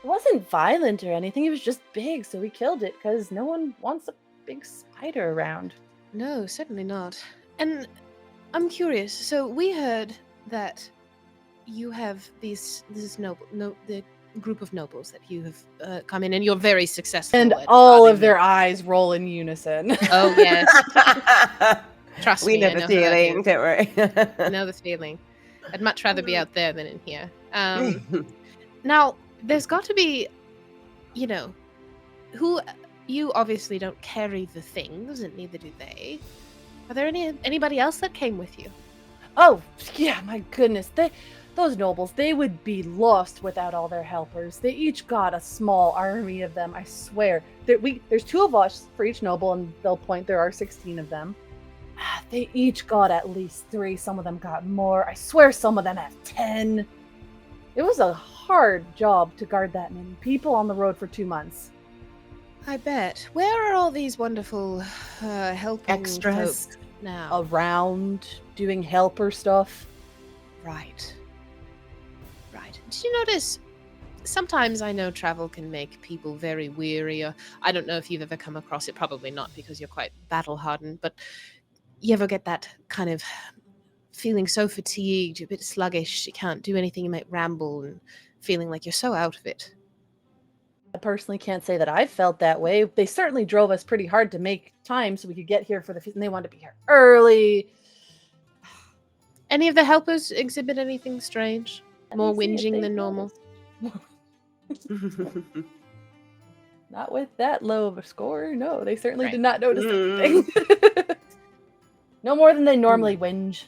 wasn't violent or anything. It was just big, so we killed it because no one wants a big spider around. No, certainly not. And I'm curious. So we heard that you have the group of nobles that you have come in, and you're very successful. And at all guarding of their them. eyes roll in unison. oh yes, trust We me, know I the know how that feeling, is. don't worry. I know the feeling. I'd much rather be out there than in here. Now, there's got to be, you know, you obviously don't carry the things, and neither do they. Are there anybody else that came with you? Oh, yeah, my goodness. Those nobles, they would be lost without all their helpers. They each got a small army of them, I swear. There's 2 of us for each noble, and they'll point there are 16 of them. They each got at least 3. Some of them got more. I swear some of them have 10. It was a hard job to guard that many people on the road for 2 months. I bet. Where are all these wonderful helping Extras. folk now? Around doing helper stuff. Right. Right. Did you notice? Sometimes I know travel can make people very weary. Or I don't know if you've ever come across it. Probably not, because you're quite battle hardened. But you ever get that kind of feeling so fatigued, you're a bit sluggish, you can't do anything, you might ramble, and feeling like you're so out of it. I personally can't say that I've felt that way. They certainly drove us pretty hard to make time so we could get here for the feast, and they wanted to be here early. Any of the helpers exhibit anything strange? More Let me see if whinging they than normal? noticed. Not with that low of a score. No, they certainly Right. did not notice anything. No more than they normally whinge.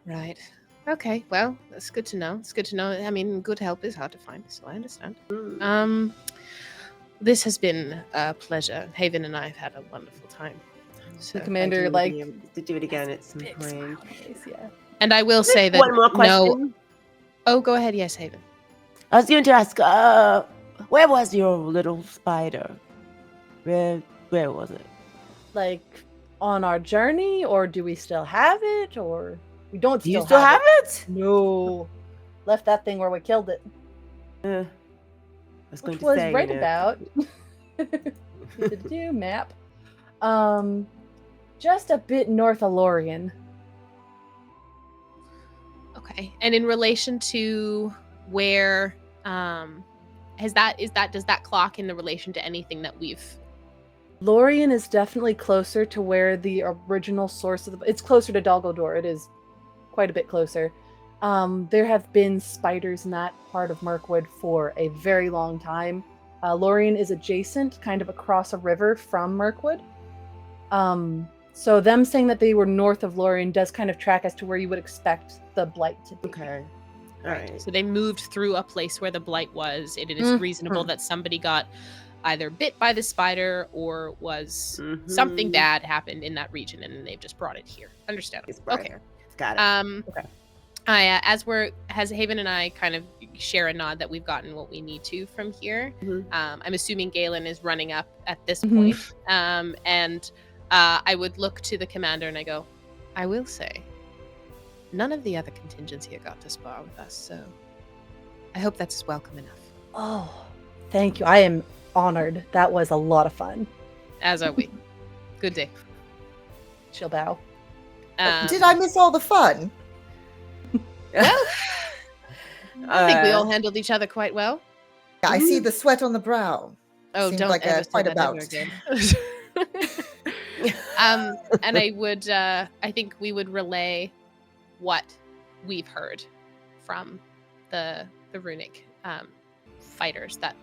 Right. Okay, well, that's good to know. It's good to know. I mean, good help is hard to find, so I understand. This has been a pleasure. Haven and I have had a wonderful time. So, The commander, I like, do need to do it again at some big point. smile on his face, yeah. and I will say that One more question. no. Oh, go ahead. Yes, Haven. I was going to ask, where was your little spider? Where was it? Like, on our journey, or do we still have it, or we don't Do you still have it? No. Left that thing where we killed it. I was going Which to was say, right you know, about map. Just a bit north of Lorien. Okay. And in relation to where does that clock in the relation to anything that we've Lorien is definitely closer to where the original source of it's closer to Dalgodor. It is quite a bit closer. There have been spiders in that part of Mirkwood for a very long time. Lorien is adjacent, kind of across a river from Mirkwood. So them saying that they were north of Lorien does kind of track as to where you would expect the blight to be. Okay. All right. So they moved through a place where the blight was. It is reasonable that somebody got either bit by the spider or was something bad happened in that region, and then they've just brought it here. Understandable. It's brought Okay. here. Got it. Okay. As Haven and I kind of share a nod that we've gotten what we need to from here. I'm assuming Galen is running up at this point. And I would look to the commander and I go, I will say, none of the other contingents here got to spar with us, so I hope that's welcome enough. Oh, thank you. I am honored. That was a lot of fun. As are we. Good day. She'll bow. Did I miss all the fun? Well, I think we all handled each other quite well. Yeah, I see the sweat on the brow. Oh, Seemed don't like ever a say quite a that ever bout. again. And I would, I think we would relay what we've heard from the runic fighters that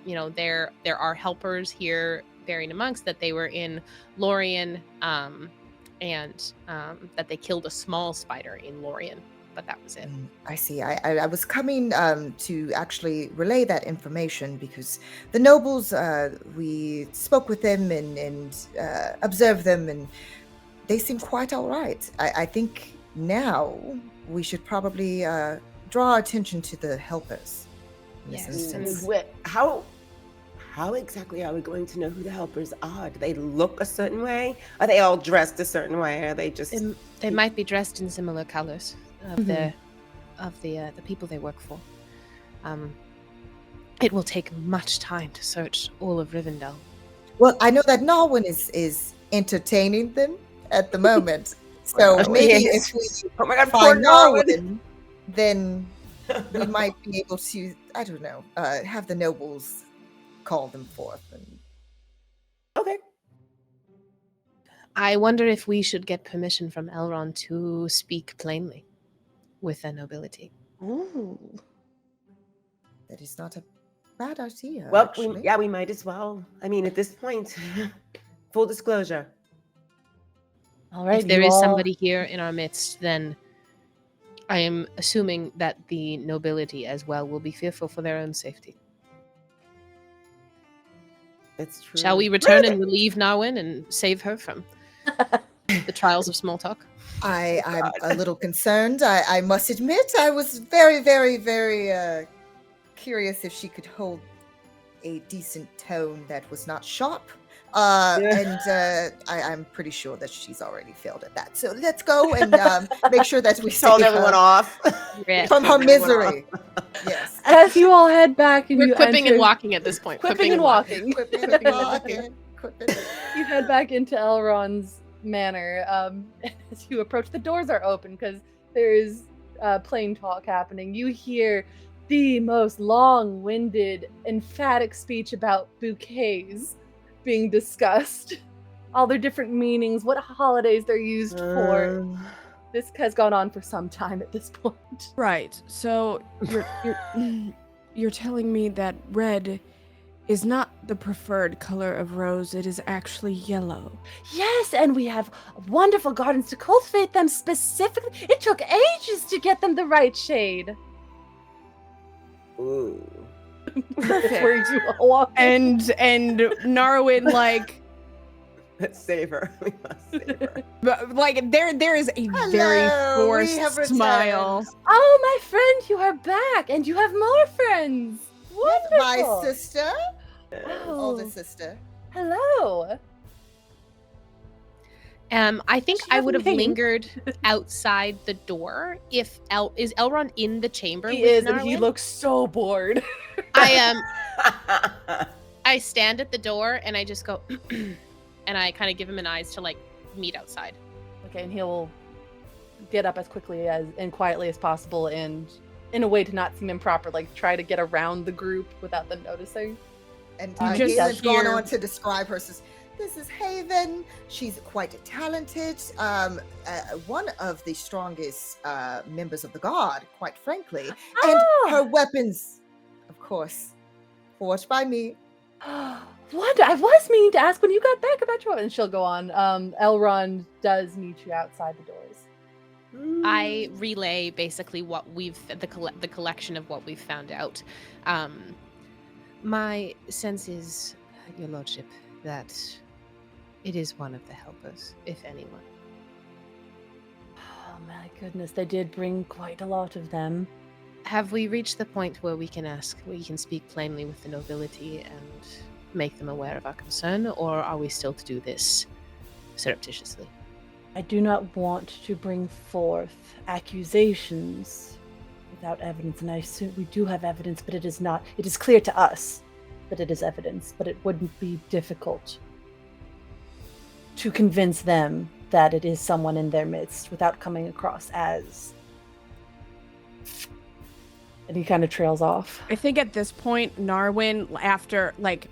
you know there are helpers here bearing amongst, that they were in Lorien, and that they killed a small spider in Lorien, but that was it. I see. I was coming to actually relay that information because the nobles, we spoke with them and observed them, and they seem quite all right. I think now we should probably draw our attention to the helpers. In this instance. How exactly are we going to know who the helpers are? Do they look a certain way? Are they all dressed a certain way? Are they just? They might be dressed in similar colors of the people they work for. It will take much time to search all of Rivendell. Well, I know that Narwin is entertaining them at the moment. So maybe if we find Narwin, then we might be able to, I don't know, have the nobles call them forth. Okay. I wonder if we should get permission from Elrond to speak plainly with the nobility. Ooh. That is not a bad idea. Well, actually. we might as well. I mean, at this point, full disclosure. All right. If there is somebody here in our midst, then I am assuming that the nobility as well will be fearful for their own safety. It's true. Shall we return and relieve Narwin and save her from the trials of small talk? I'm a little concerned. I must admit, I was very, very, very curious if she could hold a decent tone that was not sharp. And I'm pretty sure that she's already failed at that. So let's go and make sure that we told save everyone her off from her misery. Yes. As you all head back and We're you quipping enter, and walking at this point. quipping and walking. Quipping. You head back into Elrond's manor. As you approach, the doors are open because there is plain talk happening. You hear the most long-winded, emphatic speech about bouquets being discussed. All their different meanings, what holidays they're used for. This has gone on for some time at this point. Right. So you're telling me that red is not the preferred color of rose, it is actually yellow. Yes, and we have wonderful gardens to cultivate them specifically. It took ages to get them the right shade. Ooh. That's where you all walk in. And Narwin, like, Let's save her. We must save her. like there is a very Hello, we have forced returned. smile. Oh, my friend, you are back, and you have more friends. Wonderful. My sister, Oh, older sister. hello. I think She I has would have names. lingered outside the door if is Elrond in the chamber He with is, and he Narwin? looks so bored. I stand at the door and I just go and I kind of give him an eyes to like meet outside. Okay, and he'll get up as quickly as and quietly as possible, and in a way to not seem improper, like try to get around the group without them noticing. And You just Galen's gone hear- on to describe her. Says, "This is Haven. She's quite talented. One of the strongest members of the guard, quite frankly. And Ah! her weapons, of course, forged by me." What? I was meaning to ask when you got back about your. And she'll go on. Elrond does meet you outside the doors. I relay basically what we've the collection of what we've found out. My sense is, Your Lordship, that it is one of the helpers, if anyone. Oh my goodness, they did bring quite a lot of them. Have we reached the point where we can speak plainly with the nobility and make them aware of our concern, or are we still to do this surreptitiously? I do not want to bring forth accusations without evidence, and I assume we do have evidence, but it is not. It is clear to us that it is evidence, but it wouldn't be difficult to convince them that it is someone in their midst without coming across as. And he kind of trails off. I think at this point, Narwin, after like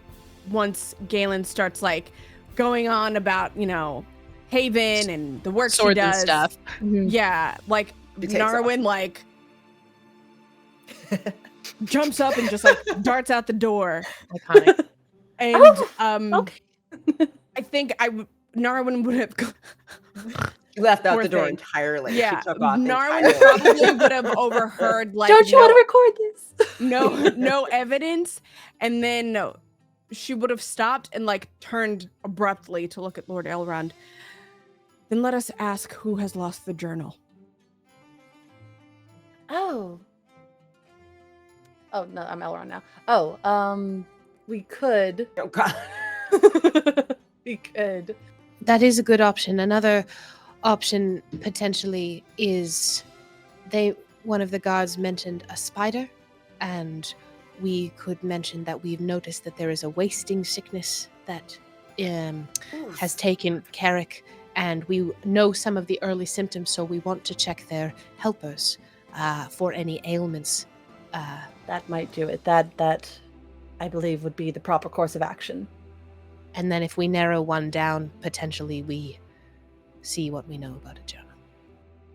once Galen starts like going on about, you know, Haven and the work she Swords does, and stuff. yeah, like He takes Narwin like jumps up and just like darts out the door. Iconic. And Okay. I think Narwin would have left out Poor the door thing. entirely. Yeah, She took off Narwin entirely. probably would have overheard like Don't you want to record this? no evidence, and then she would have stopped and like turned abruptly to look at Lord Elrond. Then let us ask who has lost the journal. Oh. Oh no, I'm Elrond now. Oh, we could. Oh God. We could. That is a good option. Another option potentially is one of the guards mentioned a spider, and we could mention that we've noticed that there is a wasting sickness that has taken Carrick, and we know some of the early symptoms, so we want to check their helpers for any ailments. That might do it. That I believe would be the proper course of action. And then if we narrow one down, potentially we see what we know about a journal.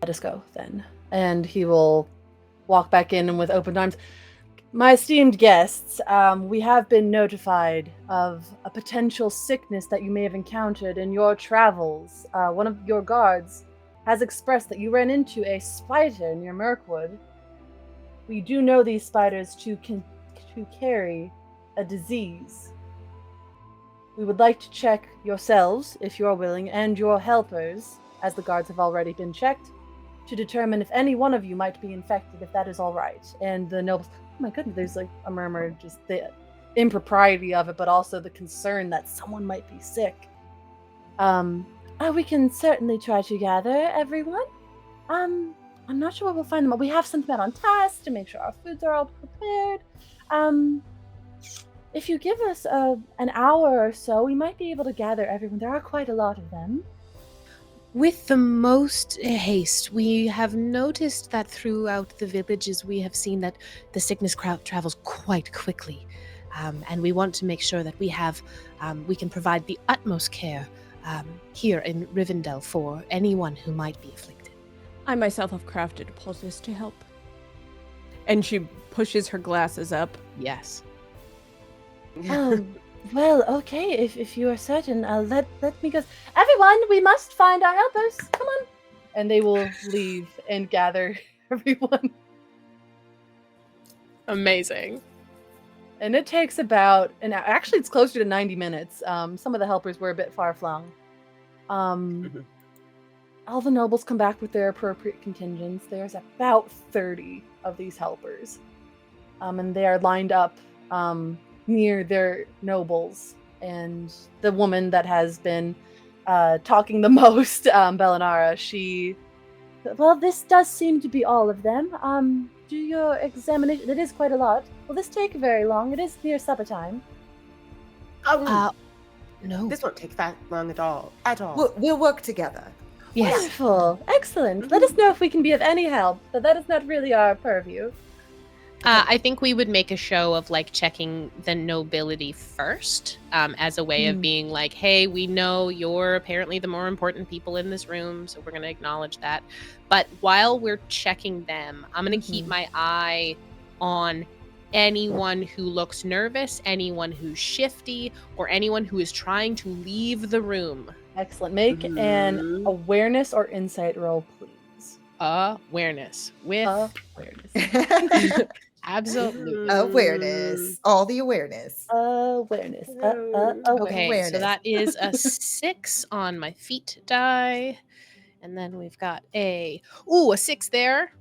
Let us go then. And he will walk back in and with open arms. My esteemed guests, we have been notified of a potential sickness that you may have encountered in your travels. One of your guards has expressed that you ran into a spider near Mirkwood. We do know these spiders to carry a disease. We would like to check yourselves, if you're willing, and your helpers, as the guards have already been checked, to determine if any one of you might be infected, if that is all right. And the nobles, oh my goodness, there's like a murmur, just the impropriety of it, but also the concern that someone might be sick. We can certainly try to gather everyone. I'm not sure where we'll find them. We have sent them out on tasks to make sure our foods are all prepared. If you give us an hour or so, we might be able to gather everyone. There are quite a lot of them. With the most haste, we have noticed that throughout the villages we have seen that the sickness travels quite quickly. And we want to make sure that we can provide the utmost care here in Rivendell for anyone who might be afflicted. I myself have crafted poultice to help. And she pushes her glasses up. Yes. Well, okay, if you are certain, let me go. Everyone, we must find our helpers. Come on. And they will leave and gather everyone. Amazing. And it takes about actually it's closer to 90 minutes. Some of the helpers were a bit far flung. All the nobles come back with their appropriate contingents. There's about 30 of these helpers. And they are lined up near their nobles. And the woman that has been talking the most, Bellinara, this does seem to be all of them. Do your examination. It is quite a lot. Will this take very long? It is near supper time. No. This won't take that long at all. We'll work together. Yes. Wonderful. Excellent. Let us know if we can be of any help, but that is not really our purview. I think we would make a show of like checking the nobility first, as a way of being like, hey, we know you're apparently the more important people in this room, so we're going to acknowledge that. But while we're checking them, I'm going to keep my eye on anyone who looks nervous, anyone who's shifty, or anyone who is trying to leave the room. Excellent. Make an awareness or insight roll, please. Awareness. With Awareness. absolutely. Awareness. All the awareness. Awareness. Okay, Awareness. so that is a 6 on my feet die. And then we've got a 6 there.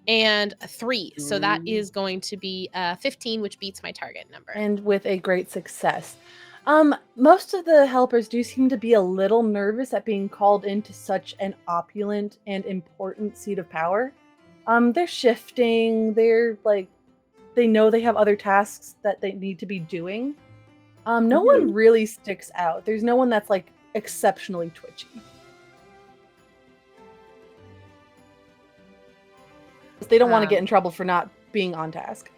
And a 3. So that is going to be 15, which beats my target number. And with a great success. Most of the helpers do seem to be a little nervous at being called into such an opulent and important seat of power. They're shifting, they know they have other tasks that they need to be doing. No one really sticks out. There's no one that's like exceptionally twitchy. They don't want to get in trouble for not being on task.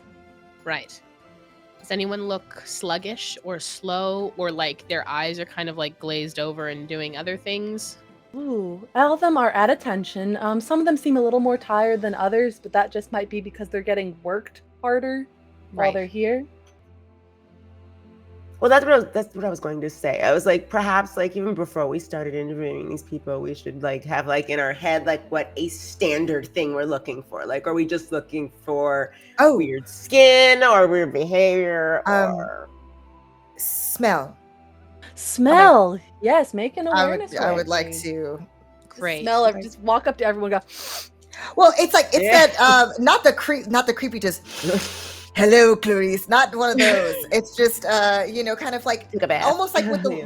Right. Does anyone look sluggish or slow, or like their eyes are kind of like glazed over and doing other things? Ooh, all of them are at attention. Some of them seem a little more tired than others, but that just might be because they're getting worked harder while they're here. Well, that's what I was going to say. I was like, perhaps like even before we started interviewing these people, we should like have like in our head like what a standard thing we're looking for. Like, are we just looking for weird skin or weird behavior or smell? Smell. Yes, make an awareness roll. I would like please. to. Great. Smell it. Just walk up to everyone and go. Well, it's like that not the creepy just hello Clarice, not one of those. It's just kind of like almost like with the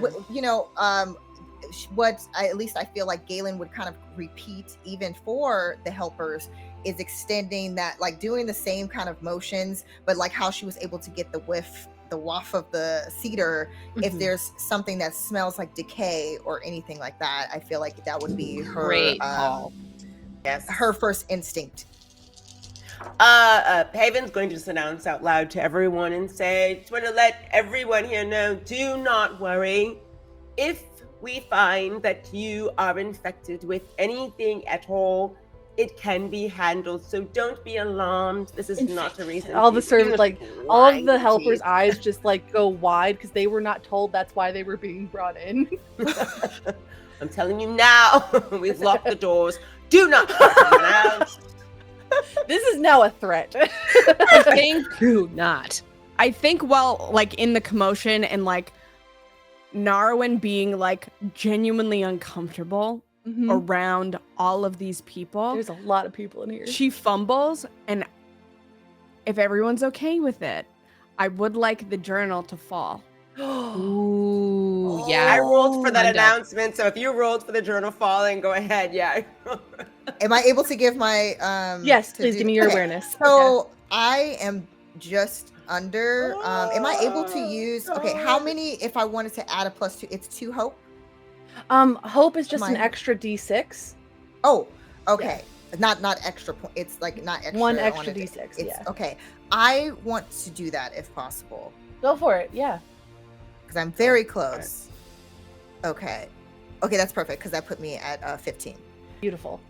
what at least I feel like Galen would kind of repeat even for the helpers is extending that, like doing the same kind of motions, but like how she was able to get the waft of the cedar. If there's something that smells like decay or anything like that, I feel like that would be her Great call. Yes, her first instinct. Haven's going to just announce out loud to everyone and say, just want to let everyone here know, do not worry. If we find that you are infected with anything at all, it can be handled. So don't be alarmed. This is not a reason. All the servants, like all of the helpers' eyes just like go wide because they were not told that's why they were being brought in. I'm telling you now, we've locked the doors. Do not let anyone out. This is now a threat. I think Do not. I think while like in the commotion and like Narwin being like genuinely uncomfortable around all of these people. There's a lot of people in here. She fumbles, and if everyone's okay with it, I would like the journal to fall. Ooh, yeah. I rolled for that announcement, so if you rolled for the journal falling, go ahead. Yeah. Am I able to give my yes, please give me your awareness. So I am just under am I able to use how many if I wanted to add a +2? It's 2 hope. Hope is just an extra d6. Oh, okay. Yeah. Not extra point. It's like not extra. 1 extra d6. Okay. I want to do that if possible. Go for it. Yeah. Because I'm very close. Okay. Okay, that's perfect because that put me at 15. Beautiful.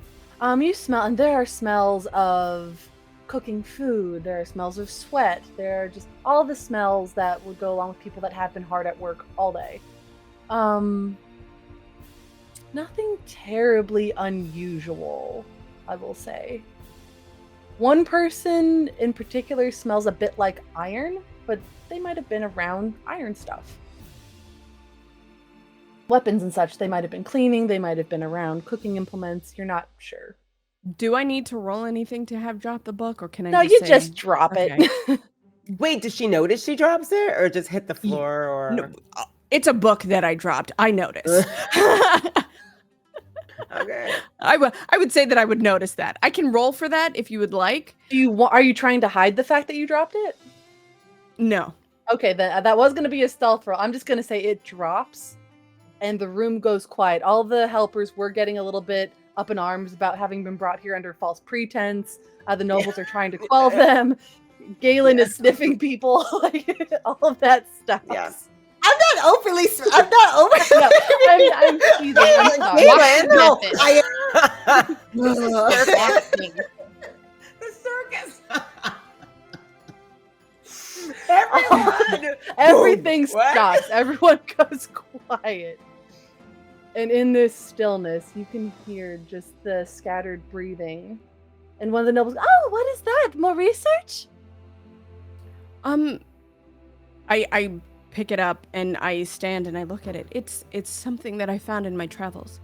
You smell, and there are smells of cooking food. There are smells of sweat. There are just all the smells that would go along with people that have been hard at work all day. Nothing terribly unusual, I will say. One person in particular smells a bit like iron, but they might have been around iron stuff. Weapons and such, they might have been cleaning, they might have been around cooking implements, you're not sure. Do I need to roll anything to have dropped the book, or can I just drop it. Wait, does she notice she drops it, or just hit the floor, or? No, it's a book that I dropped. I notice. Okay. I would say that I would notice that. I can roll for that if you would like. Are you trying to hide the fact that you dropped it? No. Okay, then that was going to be a stealth roll. I'm just going to say it drops, and the room goes quiet. All the helpers were getting a little bit up in arms about having been brought here under false pretense. The nobles are trying to quell them. Galen is sniffing people, like all of that stuff. Yes. I'm not openly. No, I'm teasing. I'm sorry. No, I am. The circus. Everyone. Everything stops. Everyone goes quiet. And in this stillness, you can hear just the scattered breathing. And one of the nobles, oh, what is that? More research? I pick it up and I stand and I look at it. It's something that I found in my travels.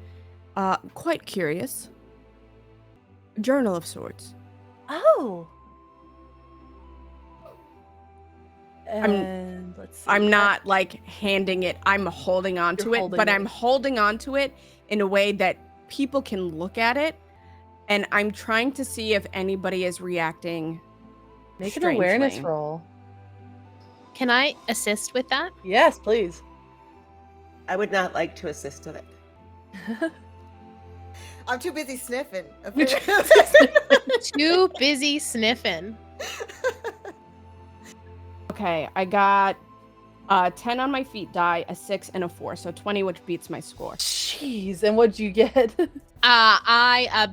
Quite curious. A journal of sorts. Oh. And let's see. I'm not like handing it. I'm holding on to it, but I'm holding on to it in a way that people can look at it, and I'm trying to see if anybody is reacting. Make an awareness roll. Can I assist with that? Yes, please. I would not like to assist with it. I'm too busy sniffing. Too busy sniffing. Okay, I got 10 on my feet die, a 6, and a 4, so 20, which beats my score. Jeez, and what'd you get? I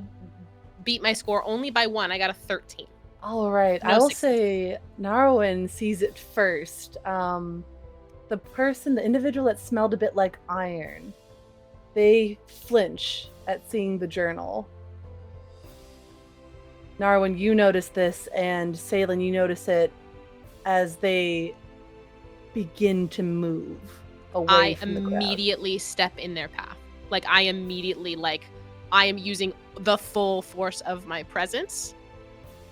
beat my score only by 1. I got a 13. All right, No I will 6. say Narwin sees it first. the individual that smelled a bit like iron, they flinch at seeing the journal. Narwin, you notice this, and Salen, you notice it as they begin to move away from the crowd. I immediately step in their path. Like, I immediately, I am using the full force of my presence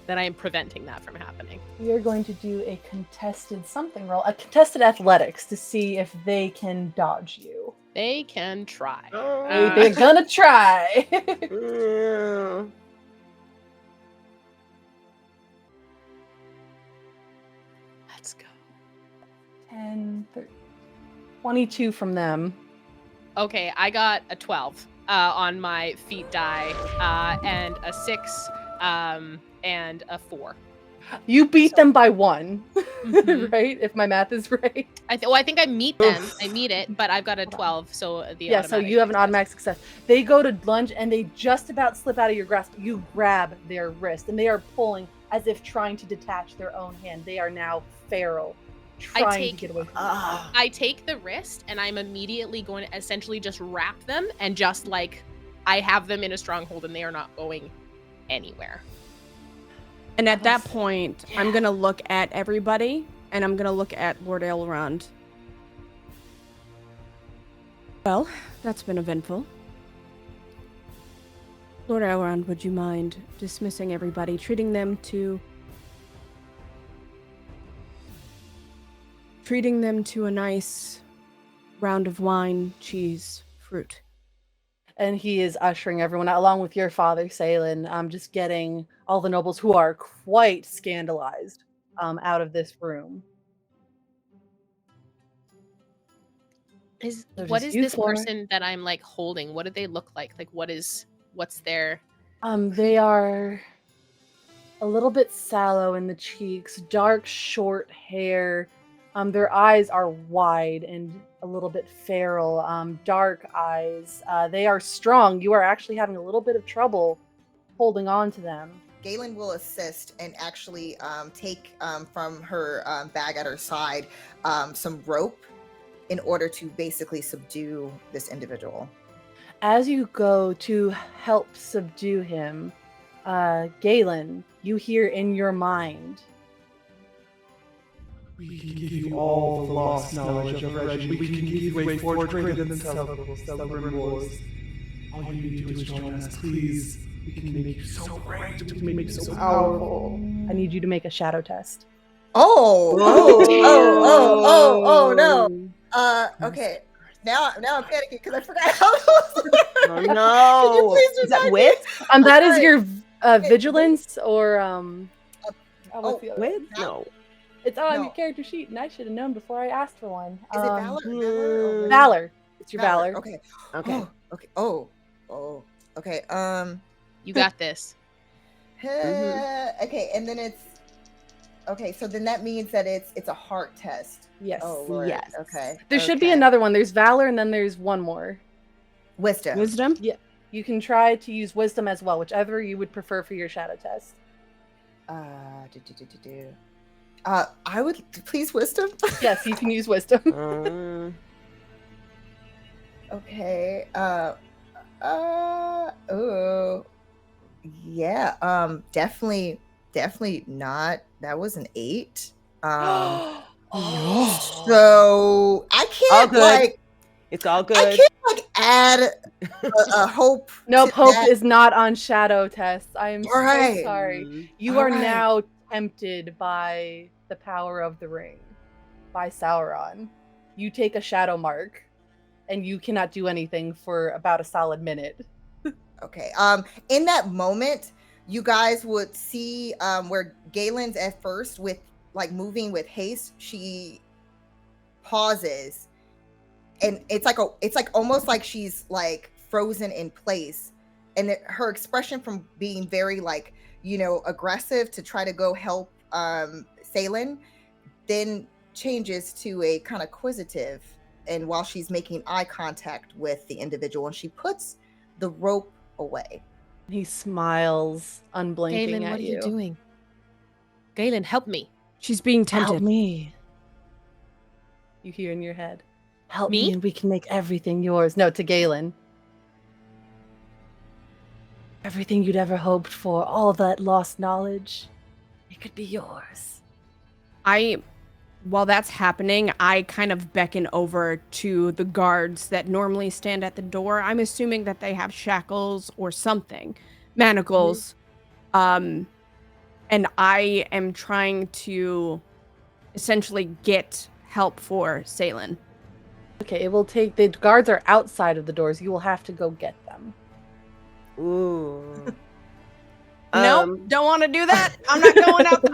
that I am preventing that from happening. We are going to do a contested something roll, a contested athletics, to see if they can dodge you. They can try. They're gonna try. Yeah. Let's go. 10, 13, 22 from them. Okay, I got a 12 on my feat die, and a 6, and a 4. You beat them by 1, Mhm. right? If my math is right. I think I meet them. I meet it, but I've got a 12, so the Yeah, so you have an automatic success. They go to lunge and they just about slip out of your grasp. You grab their wrist and they are pulling as if trying to detach their own hand. They are now feral, trying to get away from you. I take the wrist and I'm immediately going to essentially just wrap them and just I have them in a stronghold and they are not going anywhere. And at that point, I'm going to look at everybody, and I'm going to look at Lord Elrond. Well, that's been eventful. Lord Elrond, would you mind dismissing everybody, treating them to a nice round of wine, cheese, fruit? And he is ushering everyone out, along with your father, Salen, just getting all the nobles who are quite scandalized out of this room. What is this person that I'm holding? What do they look like? What's their... They are a little bit sallow in the cheeks, dark, short hair. Their eyes are wide and a little bit feral, dark eyes. They are strong. You are actually having a little bit of trouble holding on to them. Galen will assist and actually take from her bag at her side some rope in order to basically subdue this individual. As you go to help subdue him, Galen, you hear in your mind, "We can give you all the lost knowledge of Reggie. We can give you a forge greater than Celebrin was. All you need to do is join us, please. We can make you so great. We can make you so powerful." I need you to make a shadow test. Oh no. Okay. Now I'm panicking because I forgot how it was. Oh no. Can you please Is that remind me? wit? That is sorry. your vigilance or what's the other? Wit? No. It's on No. your character sheet, and I should have known before I asked for one. Is it valor? Valor. It's your valor. Okay. Okay. Okay. Oh. Okay. You got this. Okay, and then it's okay. So then that means that it's a heart test. Yes. Oh Lord. Yes. Okay. There should be another one. There's valor, and then there's one more. Wisdom. Wisdom? Yeah. You can try to use wisdom as well, whichever you would prefer for your shadow test. I would please wisdom. Yes, you can use wisdom. Okay. Oh. Yeah. Definitely not. That was an 8. So I can't good. It's all good. I can't add a hope. Nope, to hope that. is not on shadow tests. I am so Alright. sorry. You All are right. now tempted by the power of the ring, by Sauron. You take a shadow mark, and you cannot do anything for about a solid minute. Okay. In that moment, you guys would see where Galen's at first with moving with haste. She pauses, and it's almost like she's frozen in place, and her expression from being very aggressive to try to go help Salen, then changes to a kind of quizzitive, and while she's making eye contact with the individual, and she puts the rope away. He smiles, unblinking Galen, at what are you. you doing? Galen, help me. She's being tempted. Help me. You hear in your head. Help me Me? and we can make everything yours. No, to Galen. Everything you'd ever hoped for, all that lost knowledge, it could be yours. While that's happening, I kind of beckon over to the guards that normally stand at the door. I'm assuming that they have shackles or something, manacles. And I am trying to essentially get help for Salen. Okay, it will take. The guards are outside of the doors. You will have to go get them. Ooh. Nope, don't want to do that. I'm not going out the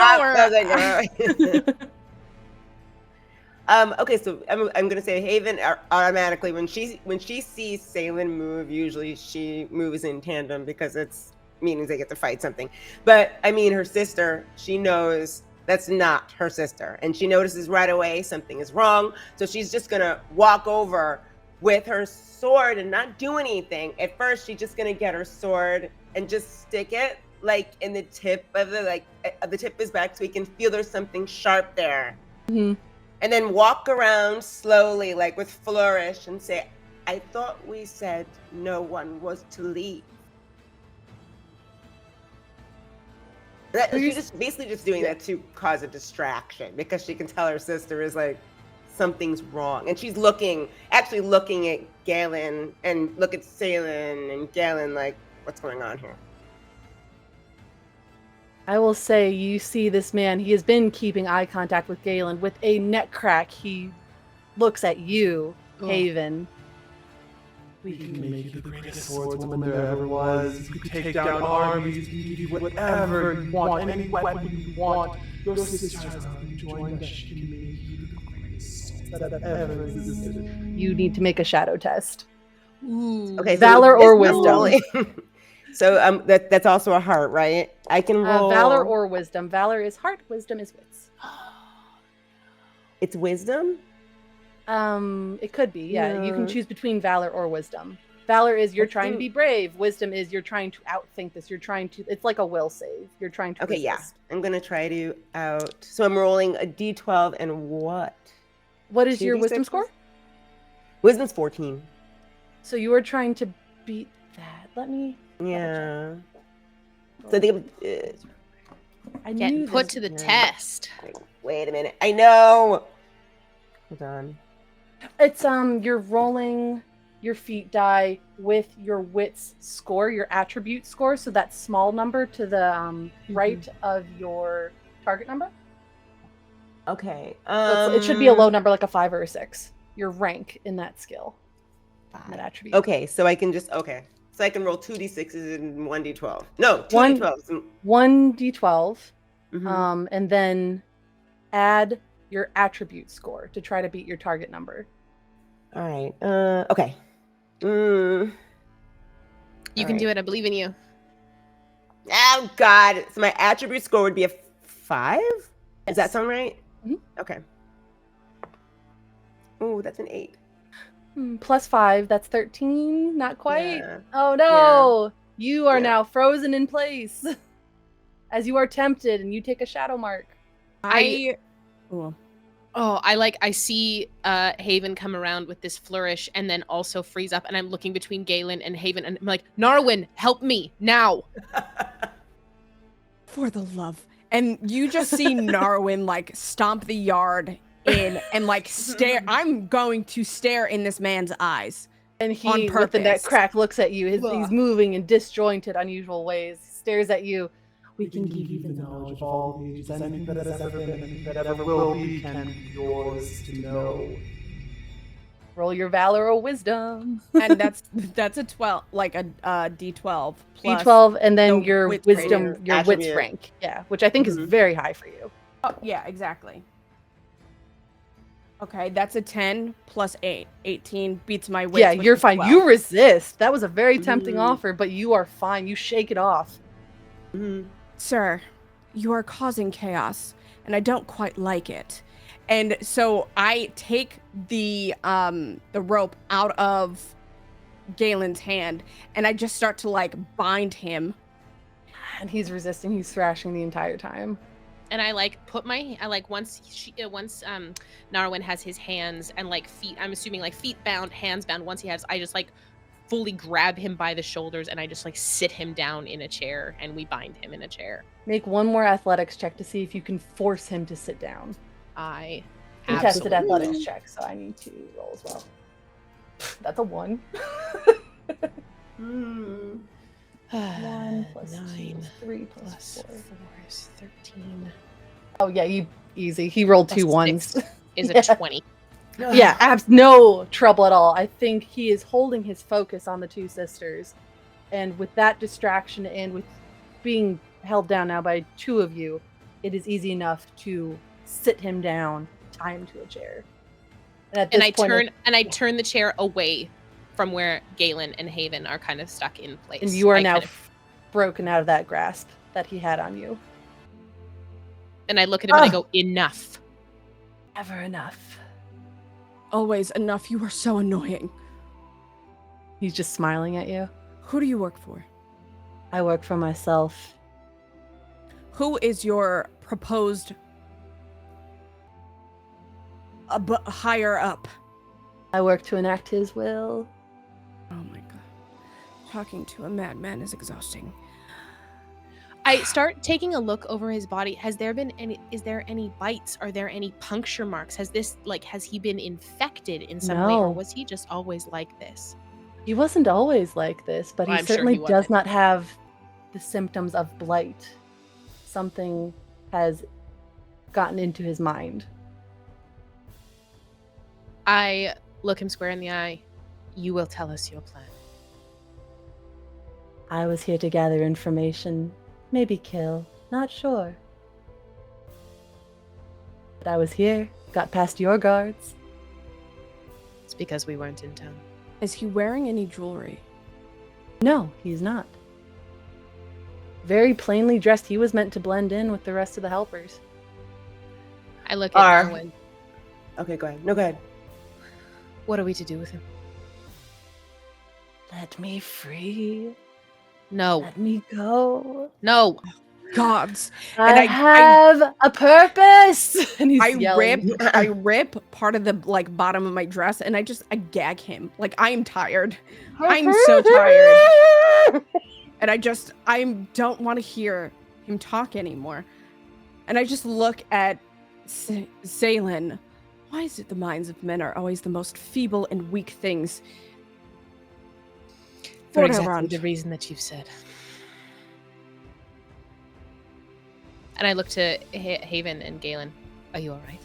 door. Okay, so I'm gonna say Haven automatically when she sees Salen move, usually she moves in tandem because it's meaning they get to fight something. But I mean, her sister, she knows that's not her sister, and she notices right away something is wrong. So she's just gonna walk over with her sword and not do anything. At first, she's just gonna get her sword and just stick it like in the tip of the tip of his back, so he can feel there's something sharp there. Mm-hmm. And then walk around slowly, like with flourish, and say, I thought we said no one was to leave. She's just basically just doing that to cause a distraction because she can tell her sister is like, something's wrong. And she's actually looking at Galen and look at Salen and Galen like, what's going on here? I will say you see this man, he has been keeping eye contact with Galen. With a neck crack, he looks at you, Haven. We can make you the greatest swordswoman there ever was. You can take down armies, you can do whatever you want, any weapon you want. Your sister has already joined us. She can make you the greatest sword that ever existed. You need to make a shadow test. Ooh. Okay, Valor or wisdom. So that's also a heart, right? I can roll Valor or wisdom. Valor is heart, wisdom is wits. It's wisdom? It could be, yeah. You can choose between valor or wisdom. Valor is you're trying to be brave. Wisdom is you're trying to outthink this. You're trying to, it's like a will save. You're trying to resist. Yeah. I'm going to try to so I'm rolling a d12 and what? What is your wisdom score? Wisdom's 14. So you are trying to beat that. Let me... Yeah. So I think I Getting knew put this. to the test. Wait a minute. I know. Hold on. It's you're rolling your feat die with your wits score, your attribute score, so that small number to the right of your target number. Okay. So it should be a low number, like a 5 or a 6. Your rank in that skill. That attribute. Okay, so I can just So I can roll 2d6s and 1d12. No, 2d12s. 1d12. Mm-hmm. And then add your attribute score to try to beat your target number. All right. Okay. You can do it. I believe in you. Oh, God. So my attribute score would be a 5? Yes. Does that sound right? Mm-hmm. Okay. Oh, that's an 8. Plus 5, that's 13. Not quite. Yeah. Oh, no. Yeah. You are now frozen in place as you are tempted and you take a shadow mark. I see Haven come around with this flourish and then also freeze up, and I'm looking between Galen and Haven and I'm like, Narwin, help me now. For the love. And you just see Narwin like stomp the yard in and like stare. I'm going to stare in this man's eyes. And he, with the neck crack, looks at you. He's moving in disjointed, unusual ways. He stares at you. We can give you the knowledge of all ages. Anything that has ever been, anything that ever will be, can be yours to know. Roll your valor or wisdom. And that's a 12, like a d12 plus d12, and then your wits wisdom, rating. your wits rank. Yeah, which I think is very high for you. Oh, yeah, exactly. Okay, that's a 10 plus 8. 18 beats my wits. Yeah, you're fine. 12. You resist. That was a very tempting offer, but you are fine. You shake it off. Sir, you are causing chaos, and I don't quite like it. And so I take the rope out of Galen's hand, and I just start to like bind him. And he's resisting. He's thrashing the entire time. and I like put my once Narwin has his hands and like feet, I'm assuming like feet bound, hands bound, once he has, I just like fully grab him by the shoulders and I just like sit him down in a chair and we bind him in a chair. Make one more athletics check to see if you can force him to sit down. I Contested absolutely athletics check, so I need to roll as well. That's a 1. 1 plus 2 9 is 3 plus plus 4. 4 is 13. Oh yeah, you easy. He rolled 2 Plus ones. 6 is Yeah. a 20. Yeah, no trouble at all. I think he is holding his focus on the 2 sisters, and with that distraction and with being held down now by 2 of you, it is easy enough to sit him down, tie him to a chair. And at this point, I turn the chair away from where Galen and Haven are kind of stuck in place. and you are I now kind of- broken out of that grasp that he had on you. and I look at him and I go, enough. Ever enough. Always enough. You are so annoying. He's just smiling at you. Who do you work for? I work for myself. Who is your proposed higher up? I work to enact his will. Oh my god. Talking to a madman is exhausting. I start taking a look over his body. Is there any bites? Are there any puncture marks? Has he been infected in some way, or No. was he just always like this? He wasn't always like this, but he I'm sure certainly he does wasn't. not have the symptoms of blight. Something has gotten into his mind. I look him square in the eye. You will tell us your plan. I was here to gather information, maybe kill, not sure. But I was here, got past your guards. It's because we weren't in town. Is he wearing any jewelry? No, he's not. Very plainly dressed, he was meant to blend in with the rest of the helpers. I look at Are- Narwin. Okay, go ahead. No, go ahead. What are we to do with him? Let me free. No. Let me go. No. Gods. I I- have a purpose. And he's yelling. I rip part of the like bottom of my dress and I gag him. Like I am tired. I'm so tired. And I don't want to hear him talk anymore. And I just look at Zaylin. Why is it the minds of men are always the most feeble and weak things? For What exactly around? the reason that you've said. And I look to Haven and Galen. Are you all right?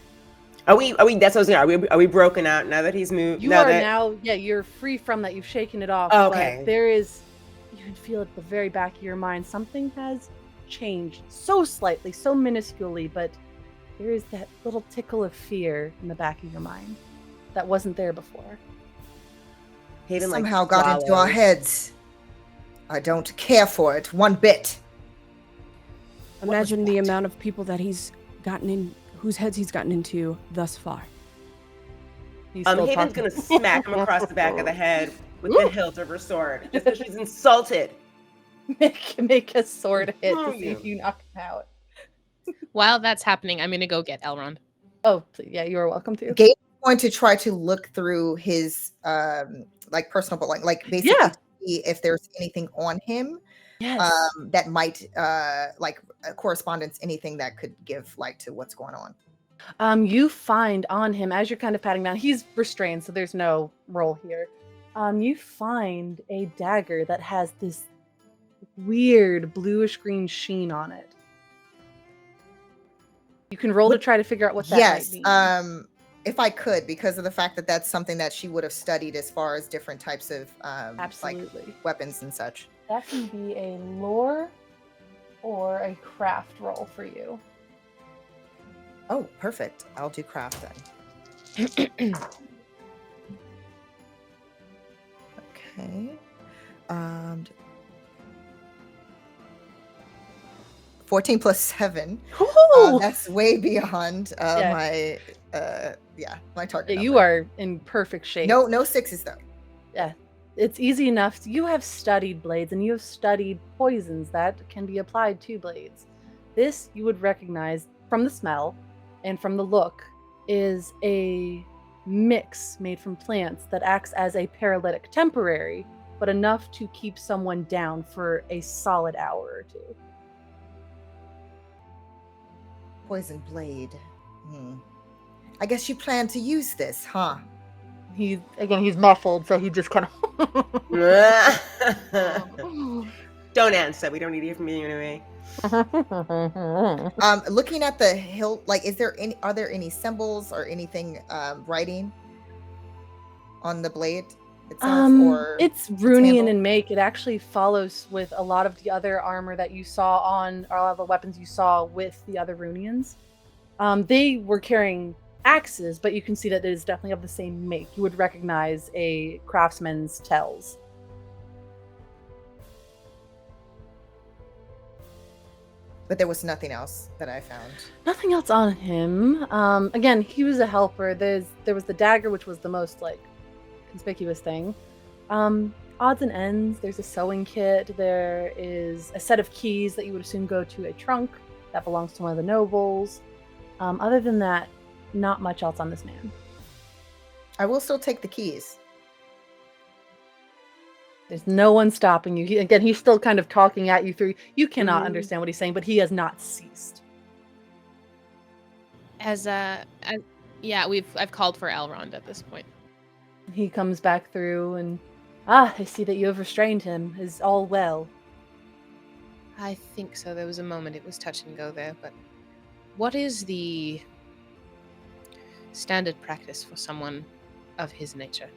Are we? That's what I was saying. Are we broken out now that he's moved? You're free from that. You've shaken it off. Oh, okay. But you can feel at the very back of your mind, something has changed so slightly, so minusculely, but there is that little tickle of fear in the back of your mind that wasn't there before. Haven like Somehow got into our swallows. heads. I don't care for it one bit. Imagine the amount of people that he's gotten in, whose heads he's gotten into thus far. He's still Haven's talking. gonna smack him across the back of the head with the hilt of her sword, just because she's insulted. make a sword hit Oh, to see yeah. if you knock him out. While that's happening, I'm going to go get Elrond. Oh, yeah, you are welcome to. Gabe's going to try to look through his like personal belongings, like basically Yeah. to see if there's anything on him Yes. that might like correspondence, anything that could give light to what's going on. You find on him, as you're kind of patting down, he's restrained, so there's no roll here. You find a dagger that has this weird bluish green sheen on it. You can roll to try to figure out what that Yes, might mean. if I could, because of the fact that that's something that she would have studied as far as different types of like Absolutely. weapons and such. That can be a lore or a craft roll for you. Oh, perfect. I'll do craft then. Okay. 14 plus 7. Ooh! That's way beyond Yeah. my target. Yeah, you number. are in perfect shape. No sixes though. It's easy enough. You have studied blades and you have studied poisons that can be applied to blades. This you would recognize from the smell and from the look, is a mix made from plants that acts as a paralytic temporary, but enough to keep someone down for a solid hour or two. Poison blade. I guess you plan to use this, huh? He's muffled, so he just kind of. Don't answer. We don't need to hear from you anyway. Looking at the hilt, like, are there any symbols or anything writing on the blade itself? Or it's Runian in make. It actually follows with a lot of the other armor that you saw on, or a lot of the weapons you saw with the other Runians. They were carrying axes, but you can see that it is definitely of the same make. You would recognize a craftsman's tells. But there was nothing else that I found. Nothing else on him. Again, he was a helper. There was the dagger, which was the most conspicuous thing. Odds and ends. There's a sewing kit. There is a set of keys that you would assume go to a trunk that belongs to one of the nobles. Other than that, not much else on this man. I will still take the keys. There's no one stopping you. He's still kind of talking at you through. You cannot understand what he's saying, but he has not ceased. I've called for Elrond at this point. He comes back through and, I see that you have restrained him. Is all well? I think so. There was a moment it was touch and go there, but what is the standard practice for someone of his nature?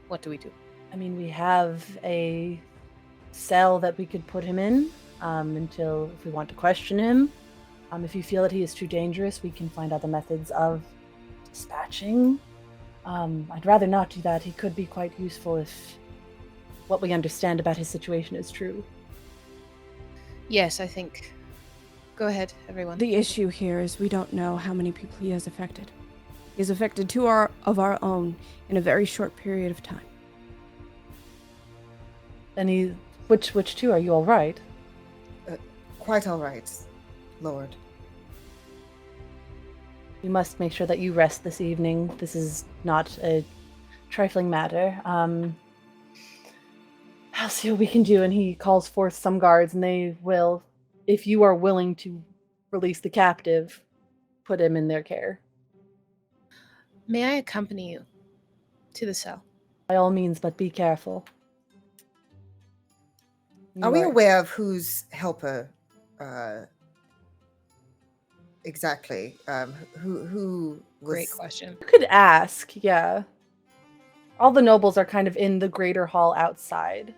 What do we do? I mean, we have a cell that we could put him in until, if we want to question him. If you feel that he is too dangerous, we can find other methods of dispatching. I'd rather not do that. He could be quite useful if what we understand about his situation is true. Yes, I think. Go ahead, everyone. The issue here is we don't know how many people he has affected. He has affected two of our own in a very short period of time. And which two? Are you all right? Quite all right, Lord. We must make sure that you rest this evening. This is not a trifling matter. I'll see what we can do. And he calls forth some guards, and they will, if you are willing to release the captive, put him in their care. May I accompany you to the cell? By all means, but be careful. Are we aware of whose helper exactly? Who was... Great question. You could ask, yeah. All the nobles are kind of in the greater hall outside.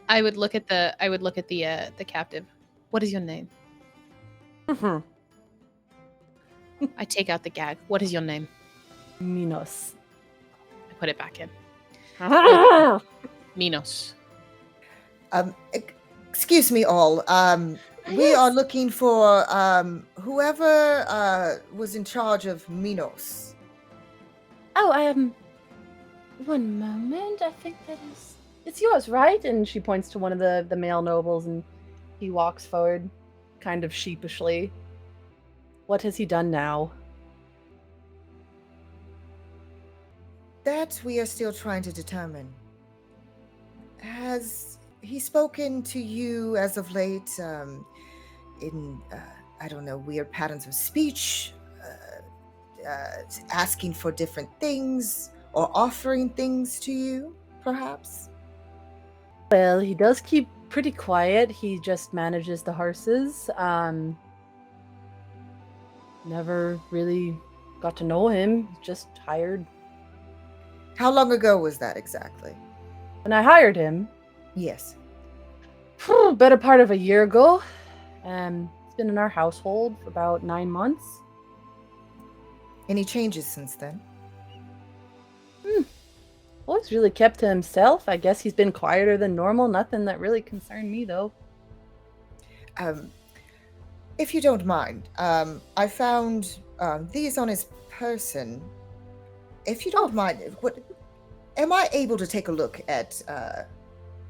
I would look at the captive. What is your name? Mm-hmm. I take out the gag. What is your name? Minos. I put it back in. Minos. Excuse me all. We are looking for whoever was in charge of Minos. Oh, one moment. I think it's yours, right? And she points to one of the male nobles, and he walks forward, kind of sheepishly. What has he done now? That we are still trying to determine. Has he spoken to you as of late in, I don't know, weird patterns of speech, asking for different things or offering things to you, perhaps? Well, he does keep pretty quiet. He just manages the horses. Never really got to know him. Just hired. How long ago was that exactly? When I hired him? Yes. Better part of a year ago. He's been in our household for about 9 months. Any changes since then? Always really kept to himself. I guess he's been quieter than normal. Nothing that really concerned me, though. If you don't mind, I found these on his person. If you don't mind, am I able to take a look at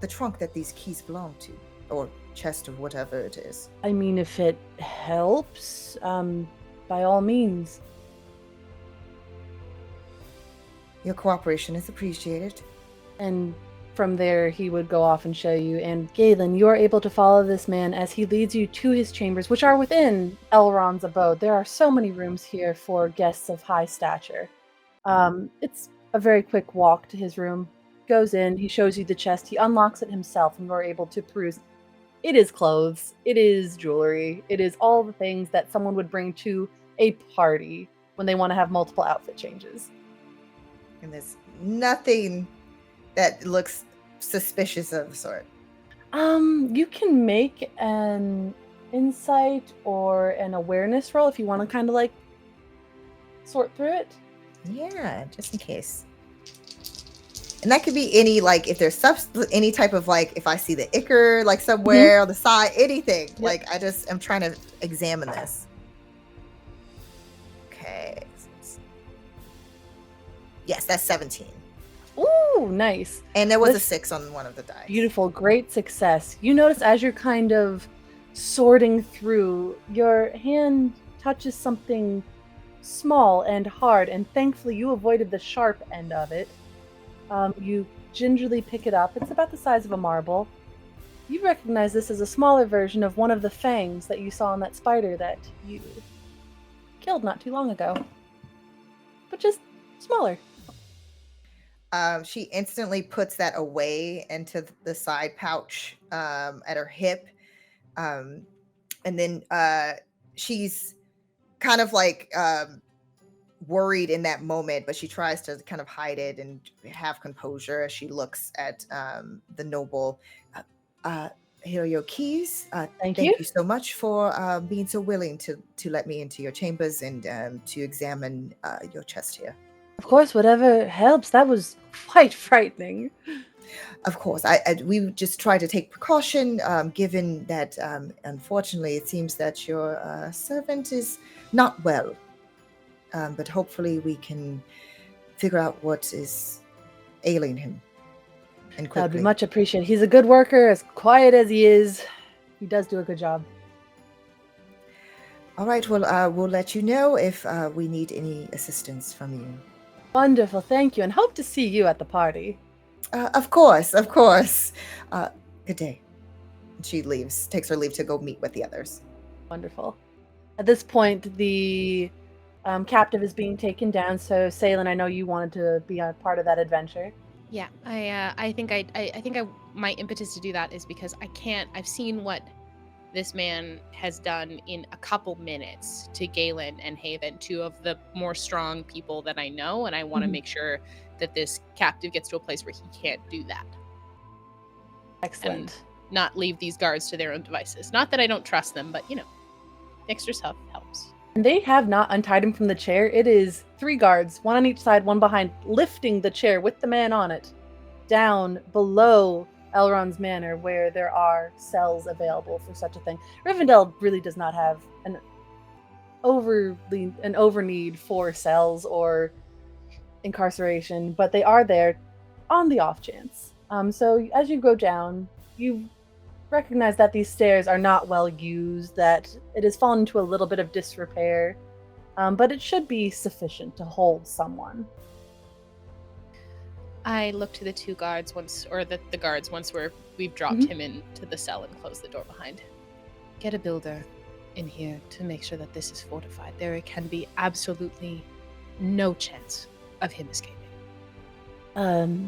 the trunk that these keys belong to? or chest of whatever it is. I mean, if it helps, by all means. Your cooperation is appreciated. And from there, he would go off and show you. And Galen, you are able to follow this man as he leads you to his chambers, which are within Elrond's abode. There are so many rooms here for guests of high stature. It's a very quick walk to his room. Goes in, he shows you the chest, he unlocks it himself, and you are able to peruse. It is clothes, it is jewelry, it is all the things that someone would bring to a party when they want to have multiple outfit changes. And there's nothing that looks suspicious of the sort. You can make an insight or an awareness roll if you want to kind of like sort through it. Yeah, just in case. And that could be any, like, if there's any type of, like, if I see the ichor, like, somewhere on the side, anything. Yep. Like, I'm trying to examine this. Okay. Yes, that's 17. Ooh, nice. And there was a 6 on one of the dice. Beautiful, great success. You notice as you're kind of sorting through, your hand touches something small and hard, and thankfully you avoided the sharp end of it. You gingerly pick it up. It's about the size of a marble. You recognize this as a smaller version of one of the fangs that you saw on that spider that you killed not too long ago. But just smaller. She instantly puts that away into the side pouch at her hip. And then she's kind of like worried in that moment, but she tries to kind of hide it and have composure as she looks at the noble. Here are your keys. Thank you so much for being so willing to let me into your chambers and to examine your chest here. Of course, whatever helps. That was quite frightening. Of course, we just try to take precaution, given that unfortunately it seems that your servant is not well. But hopefully we can figure out what is ailing him. And quickly. That'd be much appreciated. He's a good worker, as quiet as he is. He does do a good job. All right, well, we'll let you know if we need any assistance from you. Wonderful, thank you, and hope to see you at the party. Of course. Good day. She leaves, takes her leave to go meet with the others. Wonderful. At this point, the captive is being taken down, so Salen, I know you wanted to be a part of that adventure. Yeah, I think my impetus to do that is because I've seen what this man has done in a couple minutes to Galen and Haven, two of the more strong people that I know, and I want to make sure that this captive gets to a place where he can't do that. Excellent. And not leave these guards to their own devices. Not that I don't trust them, but, extra stuff helps. And they have not untied him from the chair. It is 3 guards, one on each side, one behind, lifting the chair with the man on it down below Elrond's Manor, where there are cells available for such a thing. Rivendell really does not have an over need for cells or incarceration, but they are there on the off chance. So as you go down, you recognize that these stairs are not well used, that it has fallen into a little bit of disrepair, but it should be sufficient to hold someone. I look to the 2 guards the guards once we've dropped him into the cell and closed the door behind. Get a builder in here to make sure that this is fortified. There can be absolutely no chance of him escaping.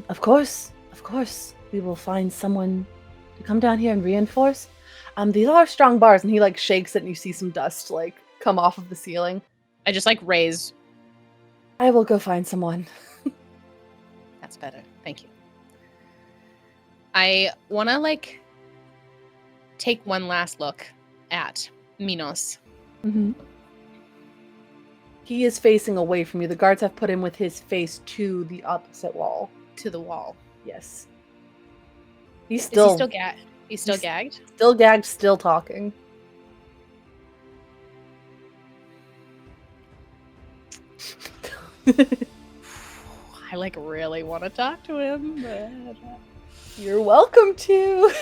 Of course. We will find someone to come down here and reinforce. These are strong bars, and he shakes it and you see some dust come off of the ceiling. I just raise. I will go find someone. That's better. Thank you. I want to take one last look at Minos. Mm-hmm. He is facing away from you. The guards have put him with his face to the opposite wall. To the wall. Yes. Is he still gagged? He's still gagged? Still gagged, still talking. I really want to talk to him, but you're welcome to.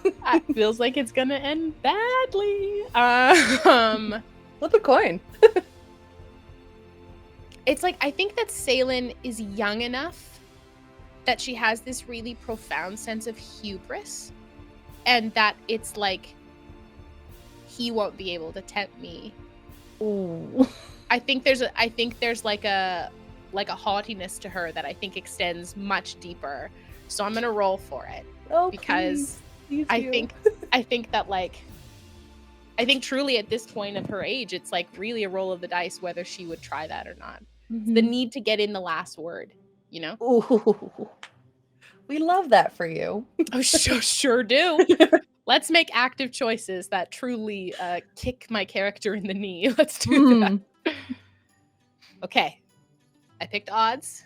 It feels like it's gonna end badly. Flip a coin. It's like I think that Salen is young enough that she has this really profound sense of hubris, and that it's like he won't be able to tempt me. Ooh. I think there's like a haughtiness to her that I think extends much deeper. So I'm gonna roll for it Oh, because please I do. think that I think truly at this point of her age, it's like really a roll of the dice whether she would try that or not. Mhm. The need to get in the last word, you know? Ooh. We love that for you. Oh, sure do. Let's make active choices that truly kick my character in the knee. Let's do that. Okay. I picked odds,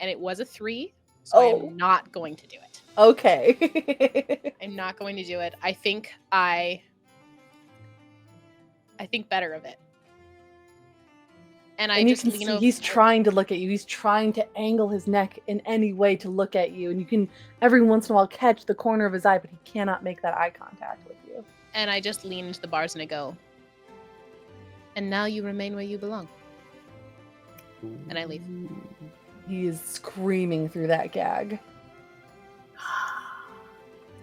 and it was a 3, so I am not going to do it. Okay. I'm not going to do it. I think better of it. And you can see he's trying to look at you. He's trying to angle his neck in any way to look at you. And you can every once in a while catch the corner of his eye, but he cannot make that eye contact with you. And I just lean into the bars and I go, and now you remain where you belong. And I leave. He is screaming through that gag.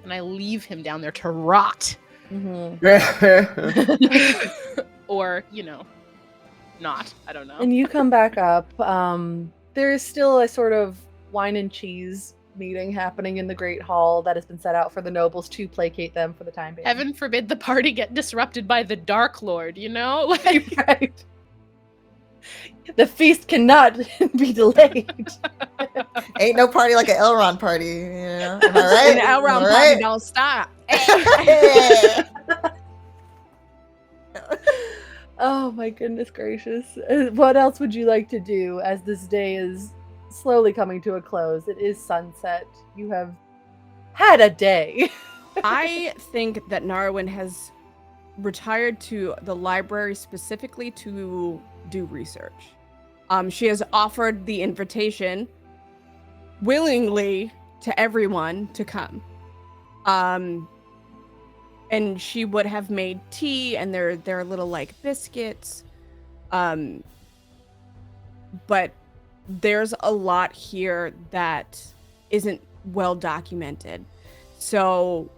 And I leave him down there to rot. Mm-hmm. Or, you know, not. I don't know. And you come back up. There is still a sort of wine and cheese meeting happening in the Great Hall that has been set out for the nobles to placate them for the time being. Heaven forbid the party get disrupted by the Dark Lord, you know? Like, right. The feast cannot be delayed. Ain't no party like an Elrond party, you know? Am I right? An Elrond Am I party right? don't stop. Oh my goodness gracious. What else would you like to do as this day is slowly coming to a close? It is sunset. You have had a day. I think that Narwin has retired to the library specifically to do research. She has offered the invitation willingly to everyone to come. And she would have made tea and their little like biscuits. But there's a lot here that isn't well documented. So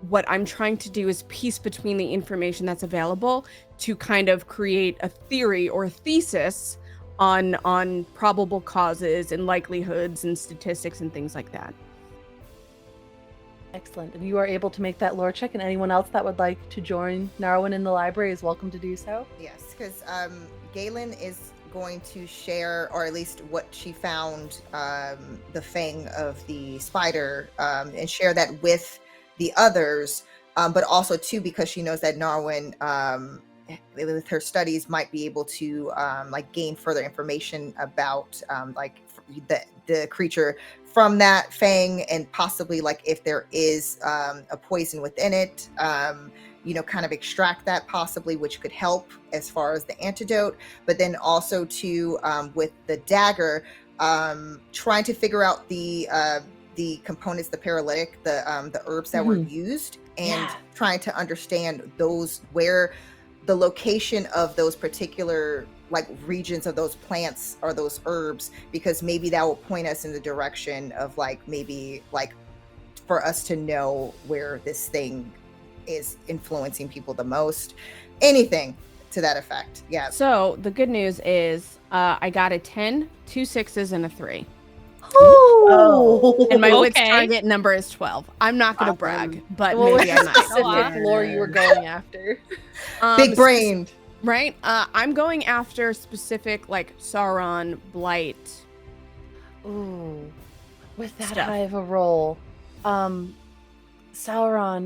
what I'm trying to do is piece between the information that's available to kind of create a theory or a thesis on probable causes and likelihoods and statistics and things like that. Excellent. And you are able to make that lore check, and anyone else that would like to join Narwin in the library is welcome to do so. Yes, because Galen is going to share, or at least what she found, the fang of the spider, and share that with the others, but also too because she knows that Narwin, with her studies, might be able to like gain further information about like the creature from that fang, and possibly like if there is a poison within it, you know, kind of extract that possibly, which could help as far as the antidote. But then also too, with the dagger, trying to figure out the components, the paralytic, the herbs that were used, and trying to understand those, where the location of those particular like regions of those plants or those herbs, because maybe that will point us in the direction of like maybe like for us to know where this thing is influencing people the most, anything to that effect. Yeah. So the good news is I got a 10, 2 6s, and a 3. Oh, And my wit's target number is 12. I'm not going to brag, but what was maybe the I might. specific lore you were going after? Big brained. Right? I'm going after specific like Sauron, Blight. Ooh, with that Stuff. high of a roll. Sauron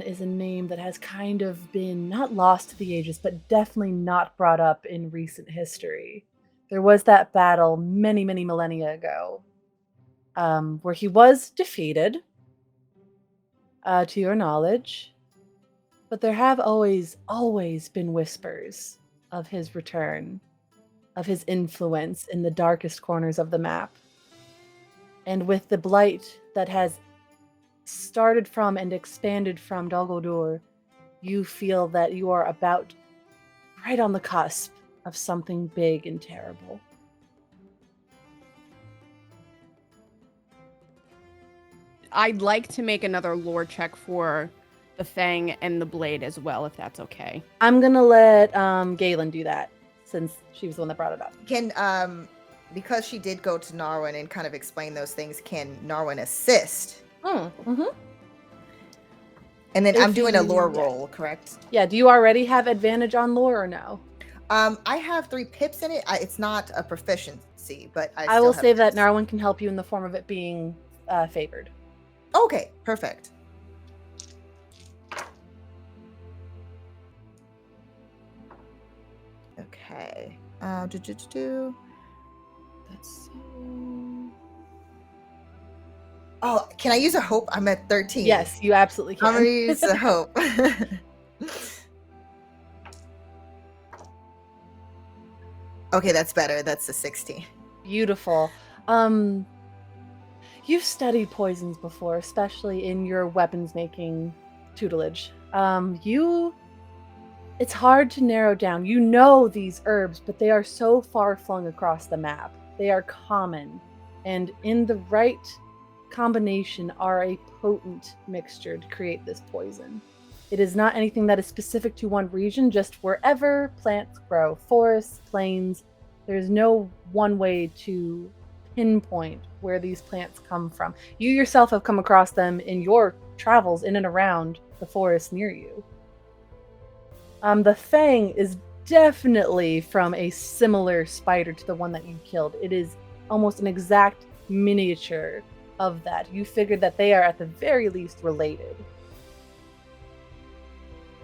is a name that has kind of been not lost to the ages, but definitely not brought up in recent history. There was that battle many, many millennia ago, where he was defeated, to your knowledge. But there have always been whispers of his return, of his influence in the darkest corners of the map. And with the blight that has started from and expanded from Dol Guldur, you feel that you are about right on the cusp of something big and terrible. I'd like to make another lore check for the fang and the blade as well, if that's okay. I'm gonna let Galen do that since she was the one that brought it up. Can because she did go to Narwin and kind of explain those things, can Narwin assist? Mm-hmm. And then If I'm doing a lore you- roll, correct? Yeah, do you already have advantage on lore or no? I have 3 pips in it. It's not a proficiency, but I I still will have say that pips. Narwin can help you in the form of it being favored. Okay, perfect. Okay. Let's see. Oh, can I use a hope? I'm at 13. Yes, you absolutely can. I'm gonna use a hope. Okay, that's better. That's a 16. Beautiful. You've studied poisons before, especially in your weapons making tutelage. It's hard to narrow down. You know these herbs, but they are so far flung across the map. They are common, and in the right combination are a potent mixture to create this poison. It is not anything that is specific to one region, just wherever plants grow, forests, plains. There's no one way to pinpoint where these plants come from. You yourself have come across them in your travels in and around the forest near you. The fang is definitely from a similar spider to the one that you killed. It is almost an exact miniature of that. You figured that they are at the very least related.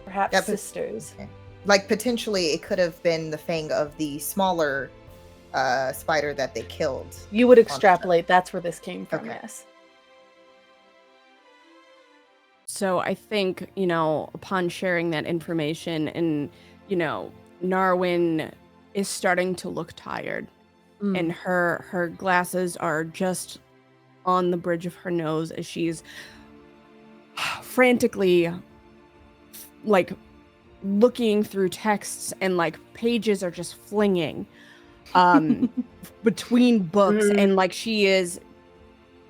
Perhaps Yep. sisters. Okay. Like potentially it could have been the fang of the smaller spider that they killed. You would extrapolate that's where this came from, Okay. yes. So I think, upon sharing that information and, Narwin is starting to look tired. Mm. And her glasses are just on the bridge of her nose as she's frantically looking through texts, and pages are just flinging between books, and she is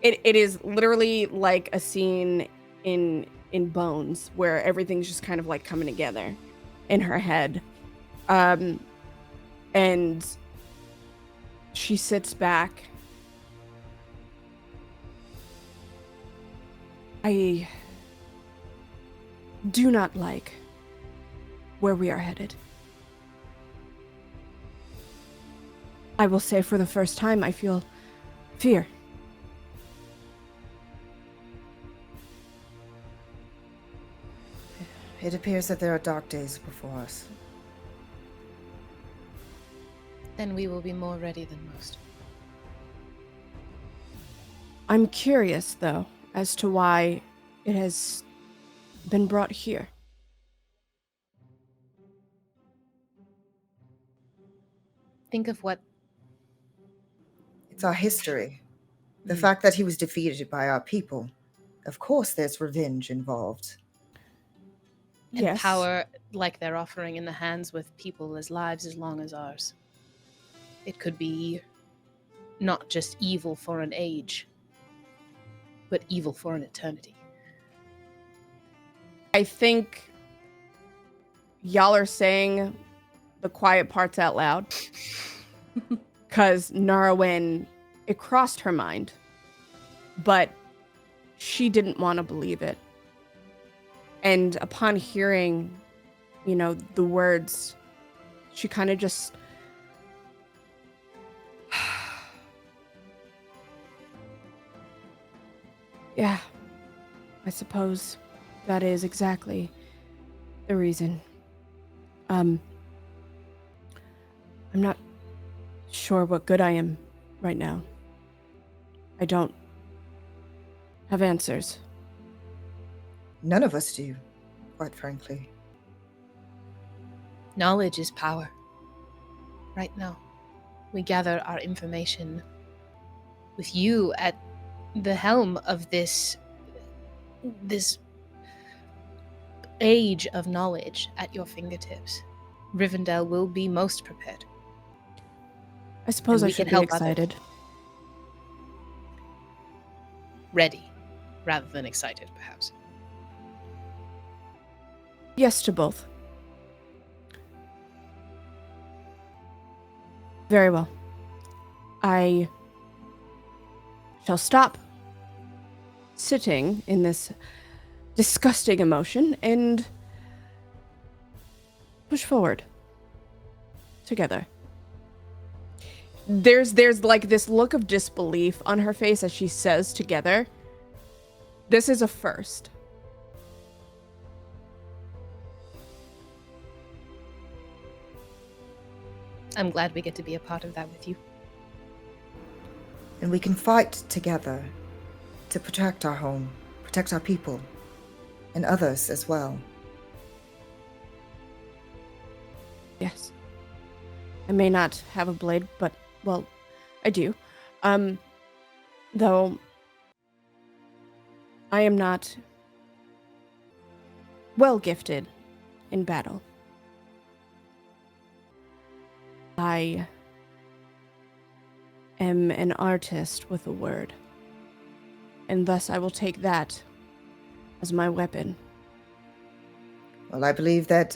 it is literally like a scene in Bones where everything's just kind of coming together in her head, and she sits back. I do not like where we are headed. I will say for the first time I feel fear. It appears that there are dark days before us. Then we will be more ready than most. I'm curious, though, as to why it has been brought here. Think of what It's our history. The fact that he was defeated by our people. Of course there's revenge involved. and Yes. power like they're offering in the hands with people as lives as long as ours. It could be not just evil for an age, but evil for an eternity. I think y'all are saying the quiet parts out loud. Because Narwin, it crossed her mind. But she didn't want to believe it. And upon hearing, the words, she kind of just... Yeah, I suppose that is exactly the reason. I'm not sure what good I am right now. I don't have answers. None of us do, quite frankly. Knowledge is power. Right now, we gather our information with you at the helm of this this age of knowledge at your fingertips, Rivendell will be most prepared. I suppose And I we should can be help others. excited. Ready, rather than excited, perhaps. Yes to both. Very well. I shall stop sitting in this disgusting emotion and push forward together. There's like this look of disbelief on her face as she says together. This is a first. I'm glad we get to be a part of that with you. And we can fight together to protect our home, protect our people, and others as well. Yes. I may not have a blade, but, well, I do. Though I am not well gifted in battle. I am an artist with a word, and thus I will take that as my weapon. Well, I believe that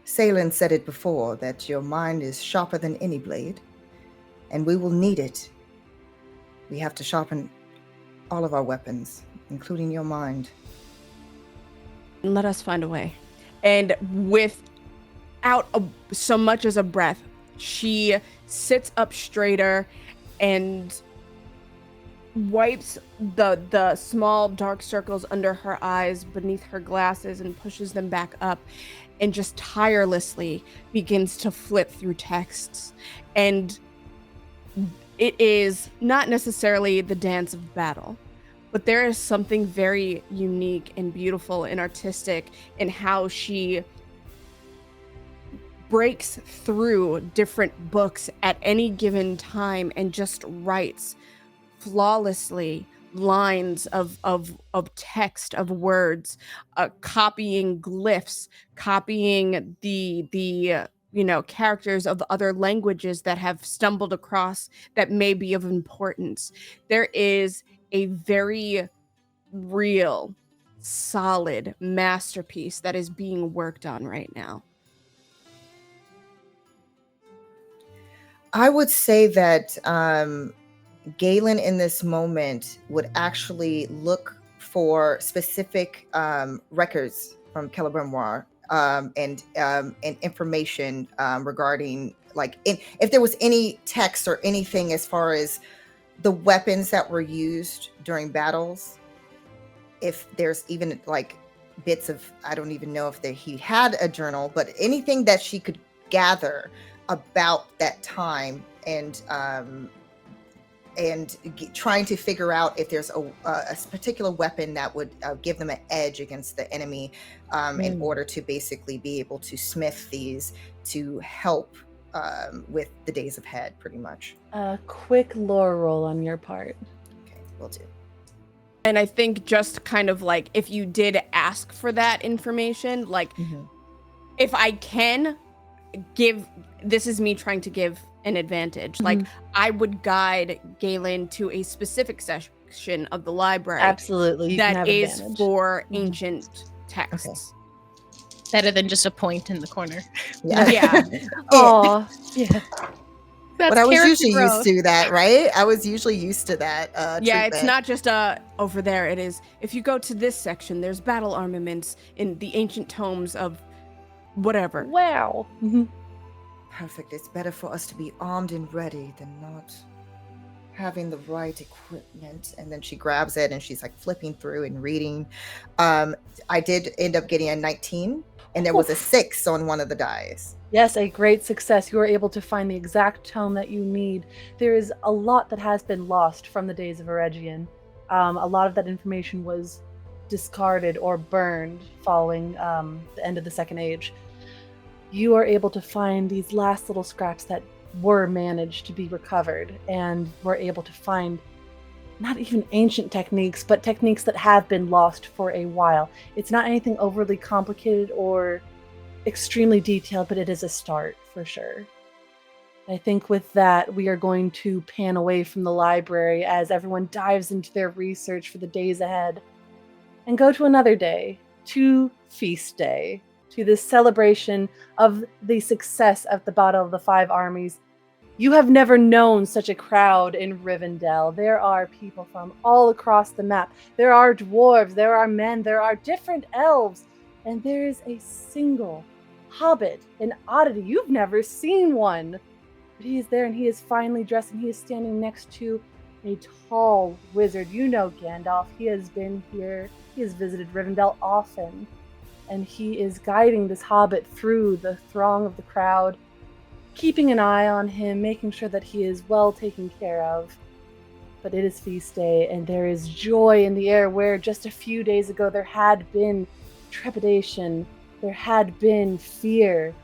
Salen said it before, that your mind is sharper than any blade, and we will need it. We have to sharpen all of our weapons, including your mind. And let us find a way. And without so much as a breath, she sits up straighter and wipes the small dark circles under her eyes beneath her glasses and pushes them back up and just tirelessly begins to flip through texts. And it is not necessarily the dance of battle, but there is something very unique and beautiful and artistic in how she breaks through different books at any given time and just writes flawlessly lines of text, of words, copying glyphs, copying the characters of other languages that have stumbled across that may be of importance. There is a very real, solid masterpiece that is being worked on right now. I would say that Galen in this moment would actually look for specific records from Celebrimbor and information regarding, like, if there was any text or anything as far as the weapons that were used during battles. If there's even like bits of, I don't even know if he had a journal, but anything that she could gather about that time and trying to figure out if there's a particular weapon that would give them an edge against the enemy in order to basically be able to smith these to help with the days ahead, pretty much. A quick lore roll on your part. Okay, will do. And I think just kind of like, if you did ask for that information, like, if I can give, this is me trying to give an advantage. Like, I would guide Galen to a specific section of the library. Absolutely. That is for ancient texts. Okay. Better than just a point in the corner. Yeah. Oh, yeah. But I was usually used to that, right? I was usually used to that. Yeah, treatment. it's not just over there. It is, if you go to this section, there's battle armaments in the ancient tomes of whatever. Wow. Perfect. It's better for us to be armed and ready than not having the right equipment. And then she grabs it and she's like flipping through and reading. I did end up getting a 19, and there was a 6 on one of the dice. Yes, a great success. You are able to find the exact tome that you need. There is a lot that has been lost from the days of Eregion. A lot of that information was discarded or burned following the end of the Second Age. You are able to find these last little scraps that were managed to be recovered, and were able to find not even ancient techniques, but techniques that have been lost for a while. It's not anything overly complicated or extremely detailed, but it is a start for sure. I think with that, we are going to pan away from the library as everyone dives into their research for the days ahead and go to another day, to Feast Day, to this celebration of the success of the Battle of the Five Armies. You have never known such a crowd in Rivendell. There are people from all across the map. There are dwarves, there are men, there are different elves, and there is a single hobbit, an oddity. You've never seen one. But he is there, and he is finely dressed, and he is standing next to a tall wizard. You know Gandalf. He has been here. He has visited Rivendell often, and he is guiding this hobbit through the throng of the crowd, keeping an eye on him, making sure that he is well taken care of. But it is Feast Day, and there is joy in the air where just a few days ago there had been trepidation, there had been fear.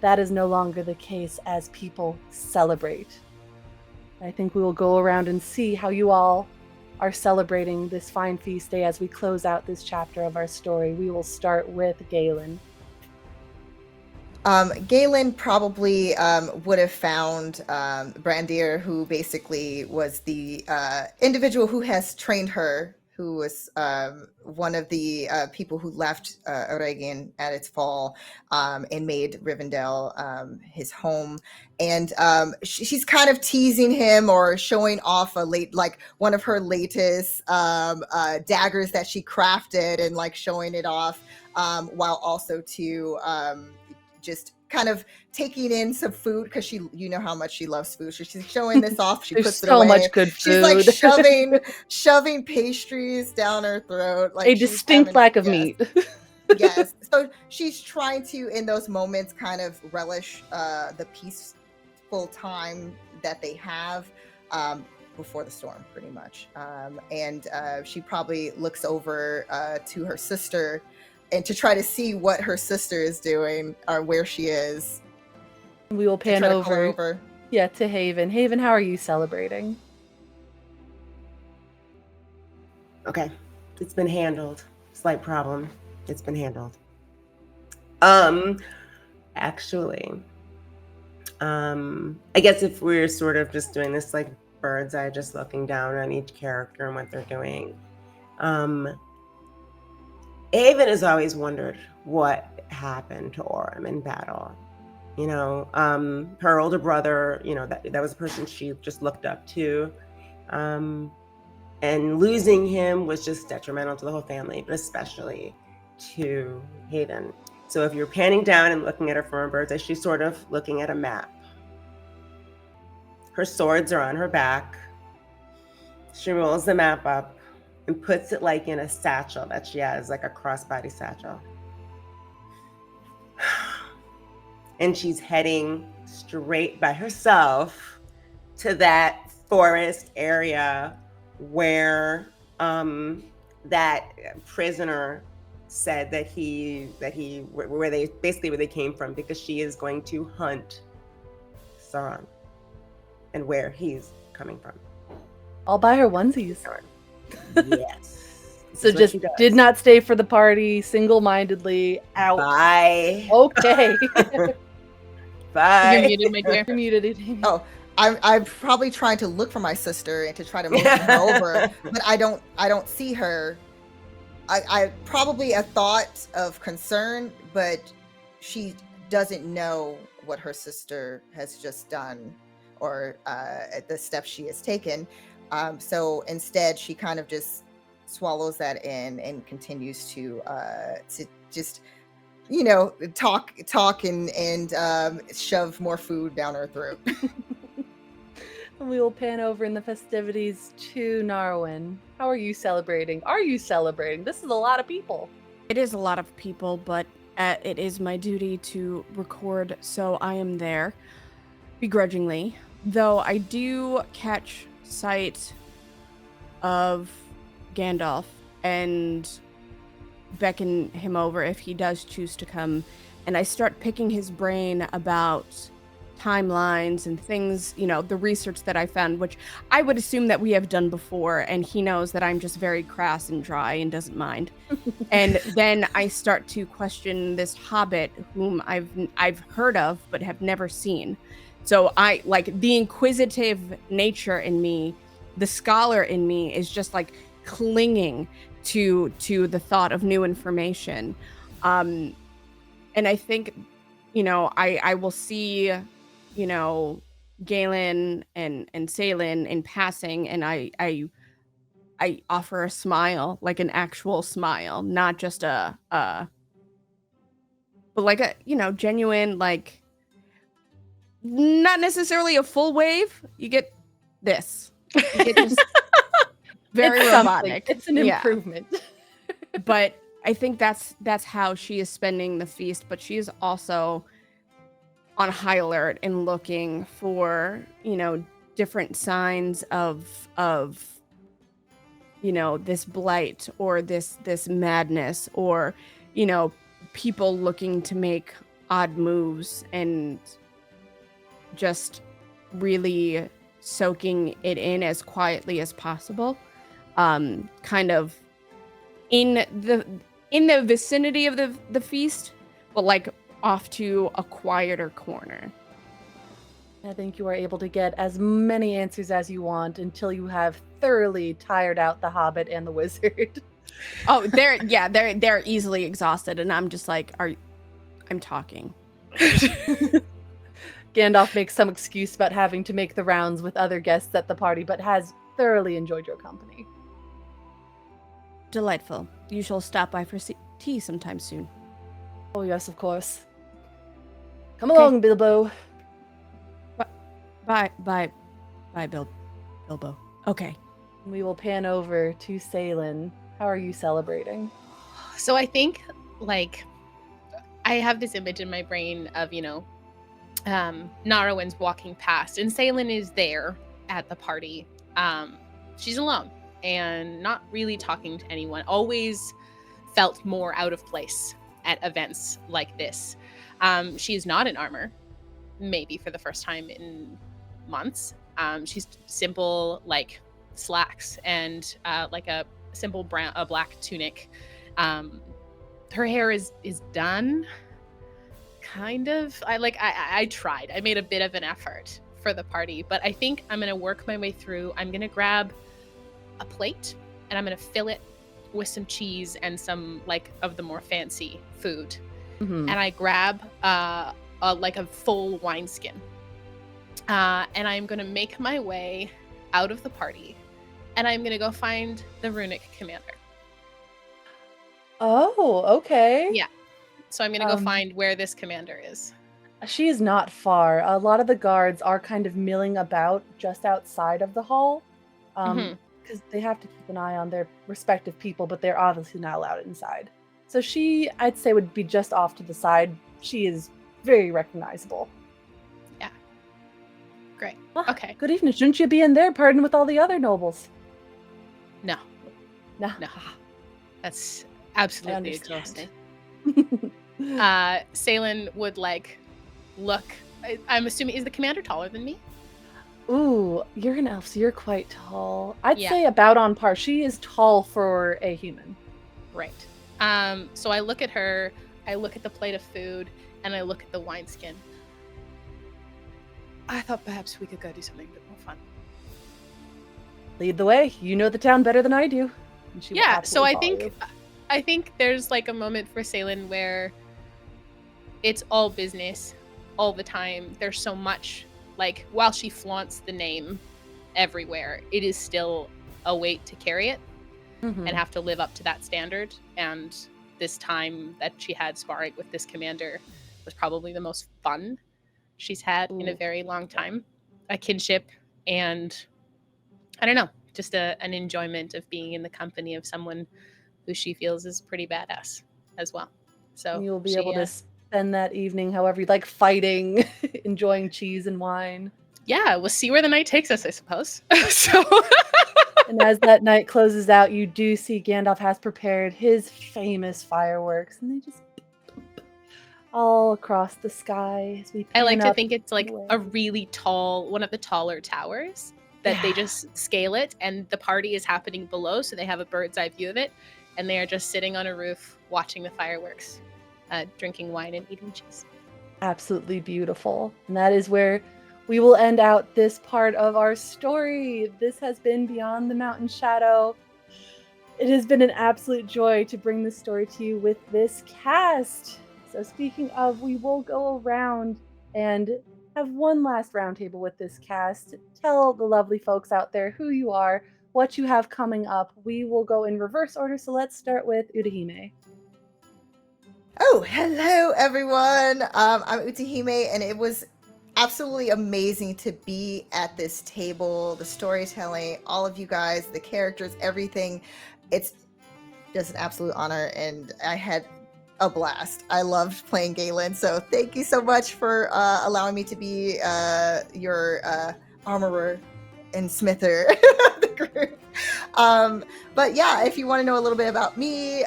That is no longer the case as people celebrate. I think we will go around and see how you all are celebrating this fine feast day as we close out this chapter of our story. We will start with Galen. Galen probably would have found Brandir, who basically was the individual who has trained her, who was one of the people who left Oregon at its fall and made Rivendell his home. And she's kind of teasing him or showing off one of her latest daggers that she crafted and like showing it off, while also just kind of taking in some food because you know how much she loves food. So she's showing this off. She puts it away. There's so much good food. She's like shoving pastries down her throat. Like a distinct lack of meat. Yes. So she's trying to, in those moments, kind of relish the peaceful time that they have before the storm, pretty much. And she probably looks over to her sister and to try to see what her sister is doing or where she is. We will pan over. Yeah, to Haven. Haven, how are you celebrating? Okay, it's been handled. Slight problem. It's been handled. Actually, I guess if we're sort of just doing this like bird's eye, just looking down on each character and what they're doing, Haven has always wondered what happened to Orem in battle. You know, her older brother, you know, that was a person she just looked up to. And losing him was just detrimental to the whole family, but especially to Haven. So if you're panning down and looking at her from a bird's eye, she's sort of looking at a map. Her swords are on her back. She rolls the map up and puts it like in a satchel that she has, like a crossbody satchel. And she's heading straight by herself to that forest area where that prisoner said where they came from, because she is going to hunt Sauron and where he's coming from. All by her onesies. Yes. So just did not stay for the party, single-mindedly out. Bye. Okay. Bye. You're muted, my dear. You're muted. Oh, I'm probably trying to look for my sister and to try to move her over, but I don't see her. I probably a thought of concern, but she doesn't know what her sister has just done or the steps she has taken. So instead, she kind of just swallows that in and continues to just, you know, talk and shove more food down her throat. We will pan over in the festivities to Narwin. How are you celebrating? Are you celebrating? This is a lot of people. It is a lot of people, but it is my duty to record, so I am there, begrudgingly. Though I do catch sight of Gandalf and beckon him over if he does choose to come, and I start picking his brain about timelines and things, the research that I found, which I would assume that we have done before, and he knows that I'm just very crass and dry and doesn't mind. And then I start to question this hobbit whom I've heard of but have never seen. So I like the inquisitive nature in me, the scholar in me is just like clinging to the thought of new information. And I think, I will see, Galen and Salen in passing, and I offer a smile, like an actual smile, not just but like a, genuine, like not necessarily a full wave. You get this. You get just very it's robotic. It's an improvement. But I think that's how she is spending the feast, but she is also on high alert and looking for, different signs of this blight or this madness, or, people looking to make odd moves, and just really soaking it in as quietly as possible. Kind of in the vicinity of the feast, but like off to a quieter corner. I think you are able to get as many answers as you want until you have thoroughly tired out the hobbit and the wizard. Oh, they're easily exhausted, and I'm just like, I'm talking. Gandalf makes some excuse about having to make the rounds with other guests at the party, but has thoroughly enjoyed your company. Delightful. You shall stop by for tea sometime soon. Oh yes, of course. Come along, Bilbo. Bye, Bilbo. Okay. We will pan over to Salen. How are you celebrating? So I think, like, I have this image in my brain of, Narwin's walking past, and Salen is there at the party. She's alone and not really talking to anyone. Always felt more out of place at events like this. She is not in armor, maybe for the first time in months. She's simple, like slacks and like a simple black tunic. Her hair is done, kind of. I tried. I made a bit of an effort for the party, but I think I'm gonna work my way through. I'm gonna grab a plate and I'm gonna fill it with some cheese and some of the more fancy food. Mm-hmm. And I grab a full wineskin. And I'm gonna make my way out of the party, and I'm gonna go find the runic commander. Oh, okay. Yeah. So I'm gonna go find where this commander is. She is not far. A lot of the guards are kind of milling about just outside of the hall, because they have to keep an eye on their respective people, but they're obviously not allowed inside. So she, I'd say, would be just off to the side. She is very recognizable. Yeah. Great. Ah, Okay. Good evening. Shouldn't you be in there partying with all the other nobles? No. No. That's absolutely understand. exhausting. Salen would look. I'm assuming, is the commander taller than me? Ooh, you're an elf, so you're quite tall. I'd Yeah. say about on par. She is tall for a human. Right. So I look at her, I look at the plate of food, and I look at the wineskin. I thought perhaps we could go do something a bit more fun. Lead the way. You know the town better than I do. And she will Yeah, so absolutely follow you. I think there's a moment for Salen where it's all business all the time. There's so much, while she flaunts the name everywhere, it is still a weight to carry it and have to live up to that standard. And this time that she had sparring with this commander was probably the most fun she's had in a very long time. A kinship and, I don't know, just an enjoyment of being in the company of someone who she feels is pretty badass as well. So You'll be able to spend that evening however you like, fighting, enjoying cheese and wine. Yeah, we'll see where the night takes us, I suppose. So And as that night closes out, you do see Gandalf has prepared his famous fireworks, and they just all across the sky as we I pan like to up think it's like away. a really tall, one of the taller towers that they Yeah. just scale it, and the party is happening below, so they have a bird's eye view of it, and they are just sitting on a roof watching the fireworks, drinking wine and eating cheese. Absolutely beautiful. And that is where we will end out this part of our story. This has been Beyond the Mountain Shadow. It has been an absolute joy to bring this story to you with this cast. So speaking of, we will go around and have one last roundtable with this cast. Tell the lovely folks out there who you are, what you have coming up. We will go in reverse order, so let's start with Utahime. Oh, hello everyone. I'm Utahime, and it was absolutely amazing to be at this table. The storytelling, all of you guys, the characters, everything. It's just an absolute honor, and I had a blast. I loved playing Galen, so thank you so much for allowing me to be your armorer and smither of the group. But yeah, if you want to know a little bit about me,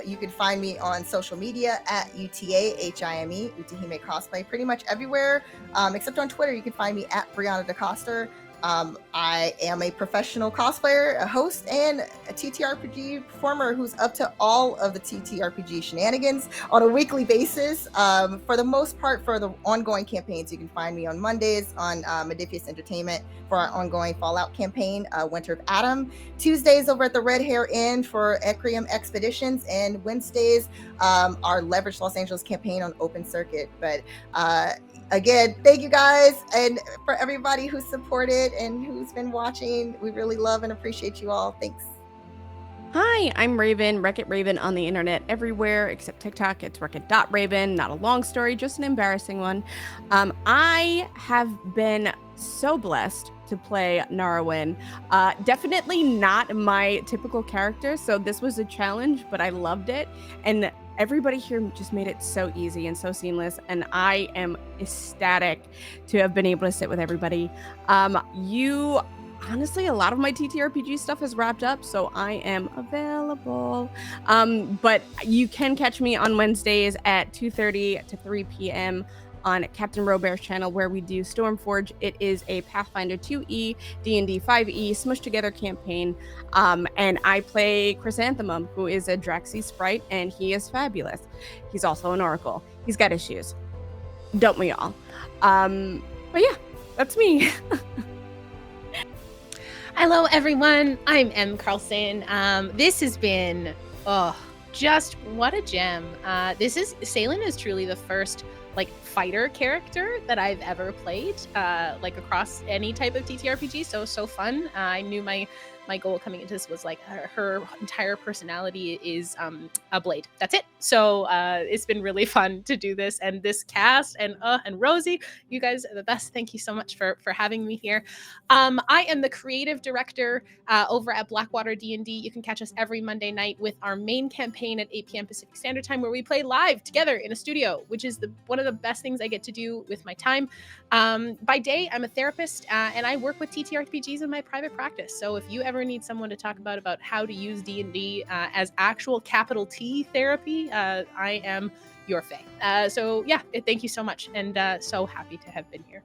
you can find me on social media at UTAHIME, Utahime Cosplay, pretty much everywhere, except on Twitter. You can find me at Brianna DeCoster. I am a professional cosplayer, a host, and a TTRPG performer who's up to all of the TTRPG shenanigans on a weekly basis. For the most part, for the ongoing campaigns, you can find me on Mondays on Modifius Entertainment for our ongoing Fallout campaign, Winter of Adam. Tuesdays over at the Red Hair Inn for Ecrium Expeditions, and Wednesdays, our Leverage Los Angeles campaign on Open Circuit. But again, thank you guys, and for everybody who supported and who's been watching. We really love and appreciate you all. Thanks. Hi, I'm Raven, Wreck-It Raven on the internet everywhere except TikTok. It's Wreck-It.Raven. Not a long story, just an embarrassing one. I have been so blessed to play Narwin. Definitely not my typical character, so this was a challenge, but I loved it. And everybody here just made it so easy and so seamless, and I am ecstatic to have been able to sit with everybody. Honestly, a lot of my TTRPG stuff has wrapped up, so I am available. But you can catch me on Wednesdays at 2:30 to 3 p.m. on Captain Robert's channel, where we do Stormforge. It is a Pathfinder 2e, D&D 5e smushed together campaign. And I play Chrysanthemum, who is a Draxi sprite, and he is fabulous. He's also an oracle. He's got issues. Don't we all? But yeah, that's me. Hello, everyone. I'm M. Carlson. This has been, just what a gem. Salen is truly the first fighter character that I've ever played, across any type of TTRPG. So fun. I knew my goal coming into this was her entire personality is a blade. That's it. So it's been really fun to do this, and this cast and Rosie, you guys are the best. Thank you so much for having me here. I am the creative director over at Blackwater D&D. You can catch us every Monday night with our main campaign at 8 p.m. Pacific Standard Time, where we play live together in a studio, which is one of the best things I get to do with my time. By day, I'm a therapist, and I work with TTRPGs in my private practice. So if you ever need someone to talk about how to use D&D as actual capital T therapy, I am your fae. So yeah, thank you so much, and so happy to have been here.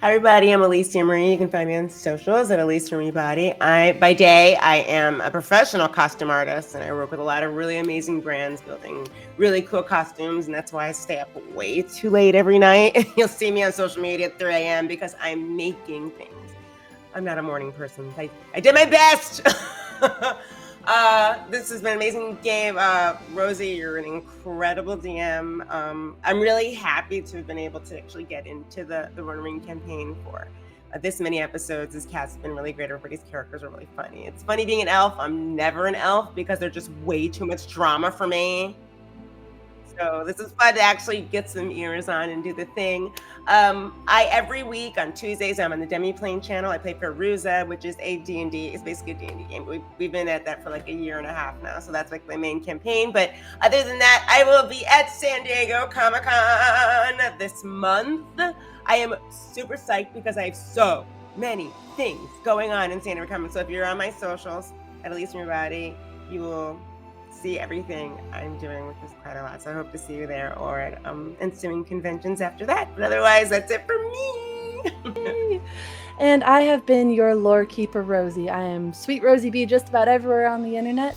Hi everybody, I'm Alicia Marie. You can find me on socials at Alicia Marie Body. By day, I am a professional costume artist, and I work with a lot of really amazing brands building really cool costumes, and that's why I stay up way too late every night. You'll see me on social media at 3 a.m. because I'm making things. I'm not a morning person. I did my best. This has been an amazing game. Rosie, you're an incredible DM. I'm really happy to have been able to actually get into the One Ring campaign for this many episodes. This cast has been really great. Everybody's characters are really funny. It's funny being an elf. I'm never an elf because they're just way too much drama for me. So this is fun to actually get some ears on and do the thing. Every week on Tuesdays, I'm on the Demiplane channel. I play Perusa, which is a D&D. It's basically a D&D game. We've been at that for a year and a half now. So that's my main campaign. But other than that, I will be at San Diego Comic-Con this month. I am super psyched because I have so many things going on in San Diego Comic-Con. So if you're on my socials, at least in your body, you will see everything I'm doing, which is quite a lot. So I hope to see you there or at ensuing conventions after that. But otherwise, that's it for me. And I have been your lore keeper, Rosie. I am Sweet Rosie B just about everywhere on the internet.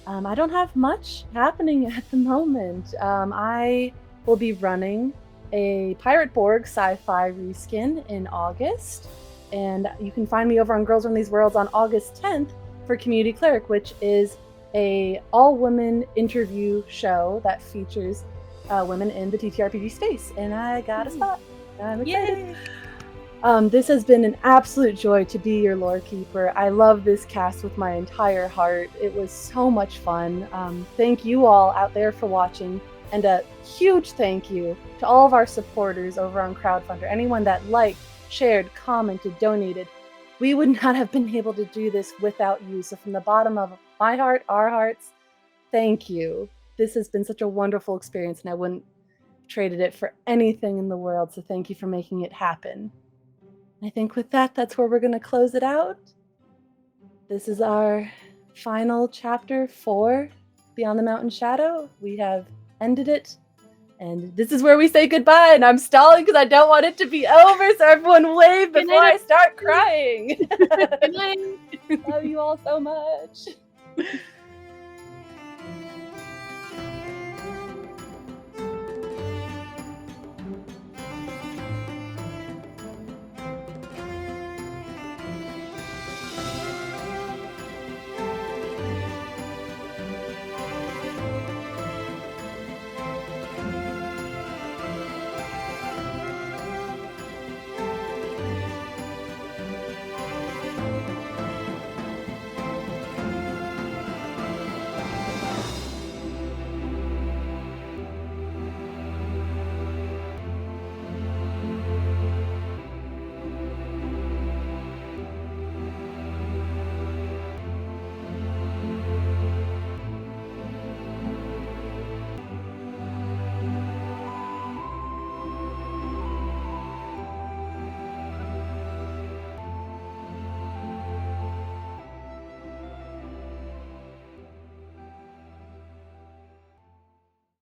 I don't have much happening at the moment. I will be running a Pirate Borg sci-fi reskin in August. And you can find me over on Girls Run These Worlds on August 10th for Community Cleric, which is a all-women interview show that features women in the TTRPG space. And I got a spot. I'm excited. This has been an absolute joy to be your lore keeper. I love this cast with my entire heart. It was so much fun. Thank you all out there for watching. And a huge thank you to all of our supporters over on Crowdfunded. Anyone that liked, shared, commented, donated. We would not have been able to do this without you. So from the bottom of my heart, our hearts, thank you. This has been such a wonderful experience, and I wouldn't have traded it for anything in the world. So thank you for making it happen. I think with that, that's where we're going to close it out. This is our final chapter for Beyond the Mountain Shadow. We have ended it. And this is where we say goodbye, and I'm stalling because I don't want it to be over, so everyone wave before I start crying. Good night. Love you all so much.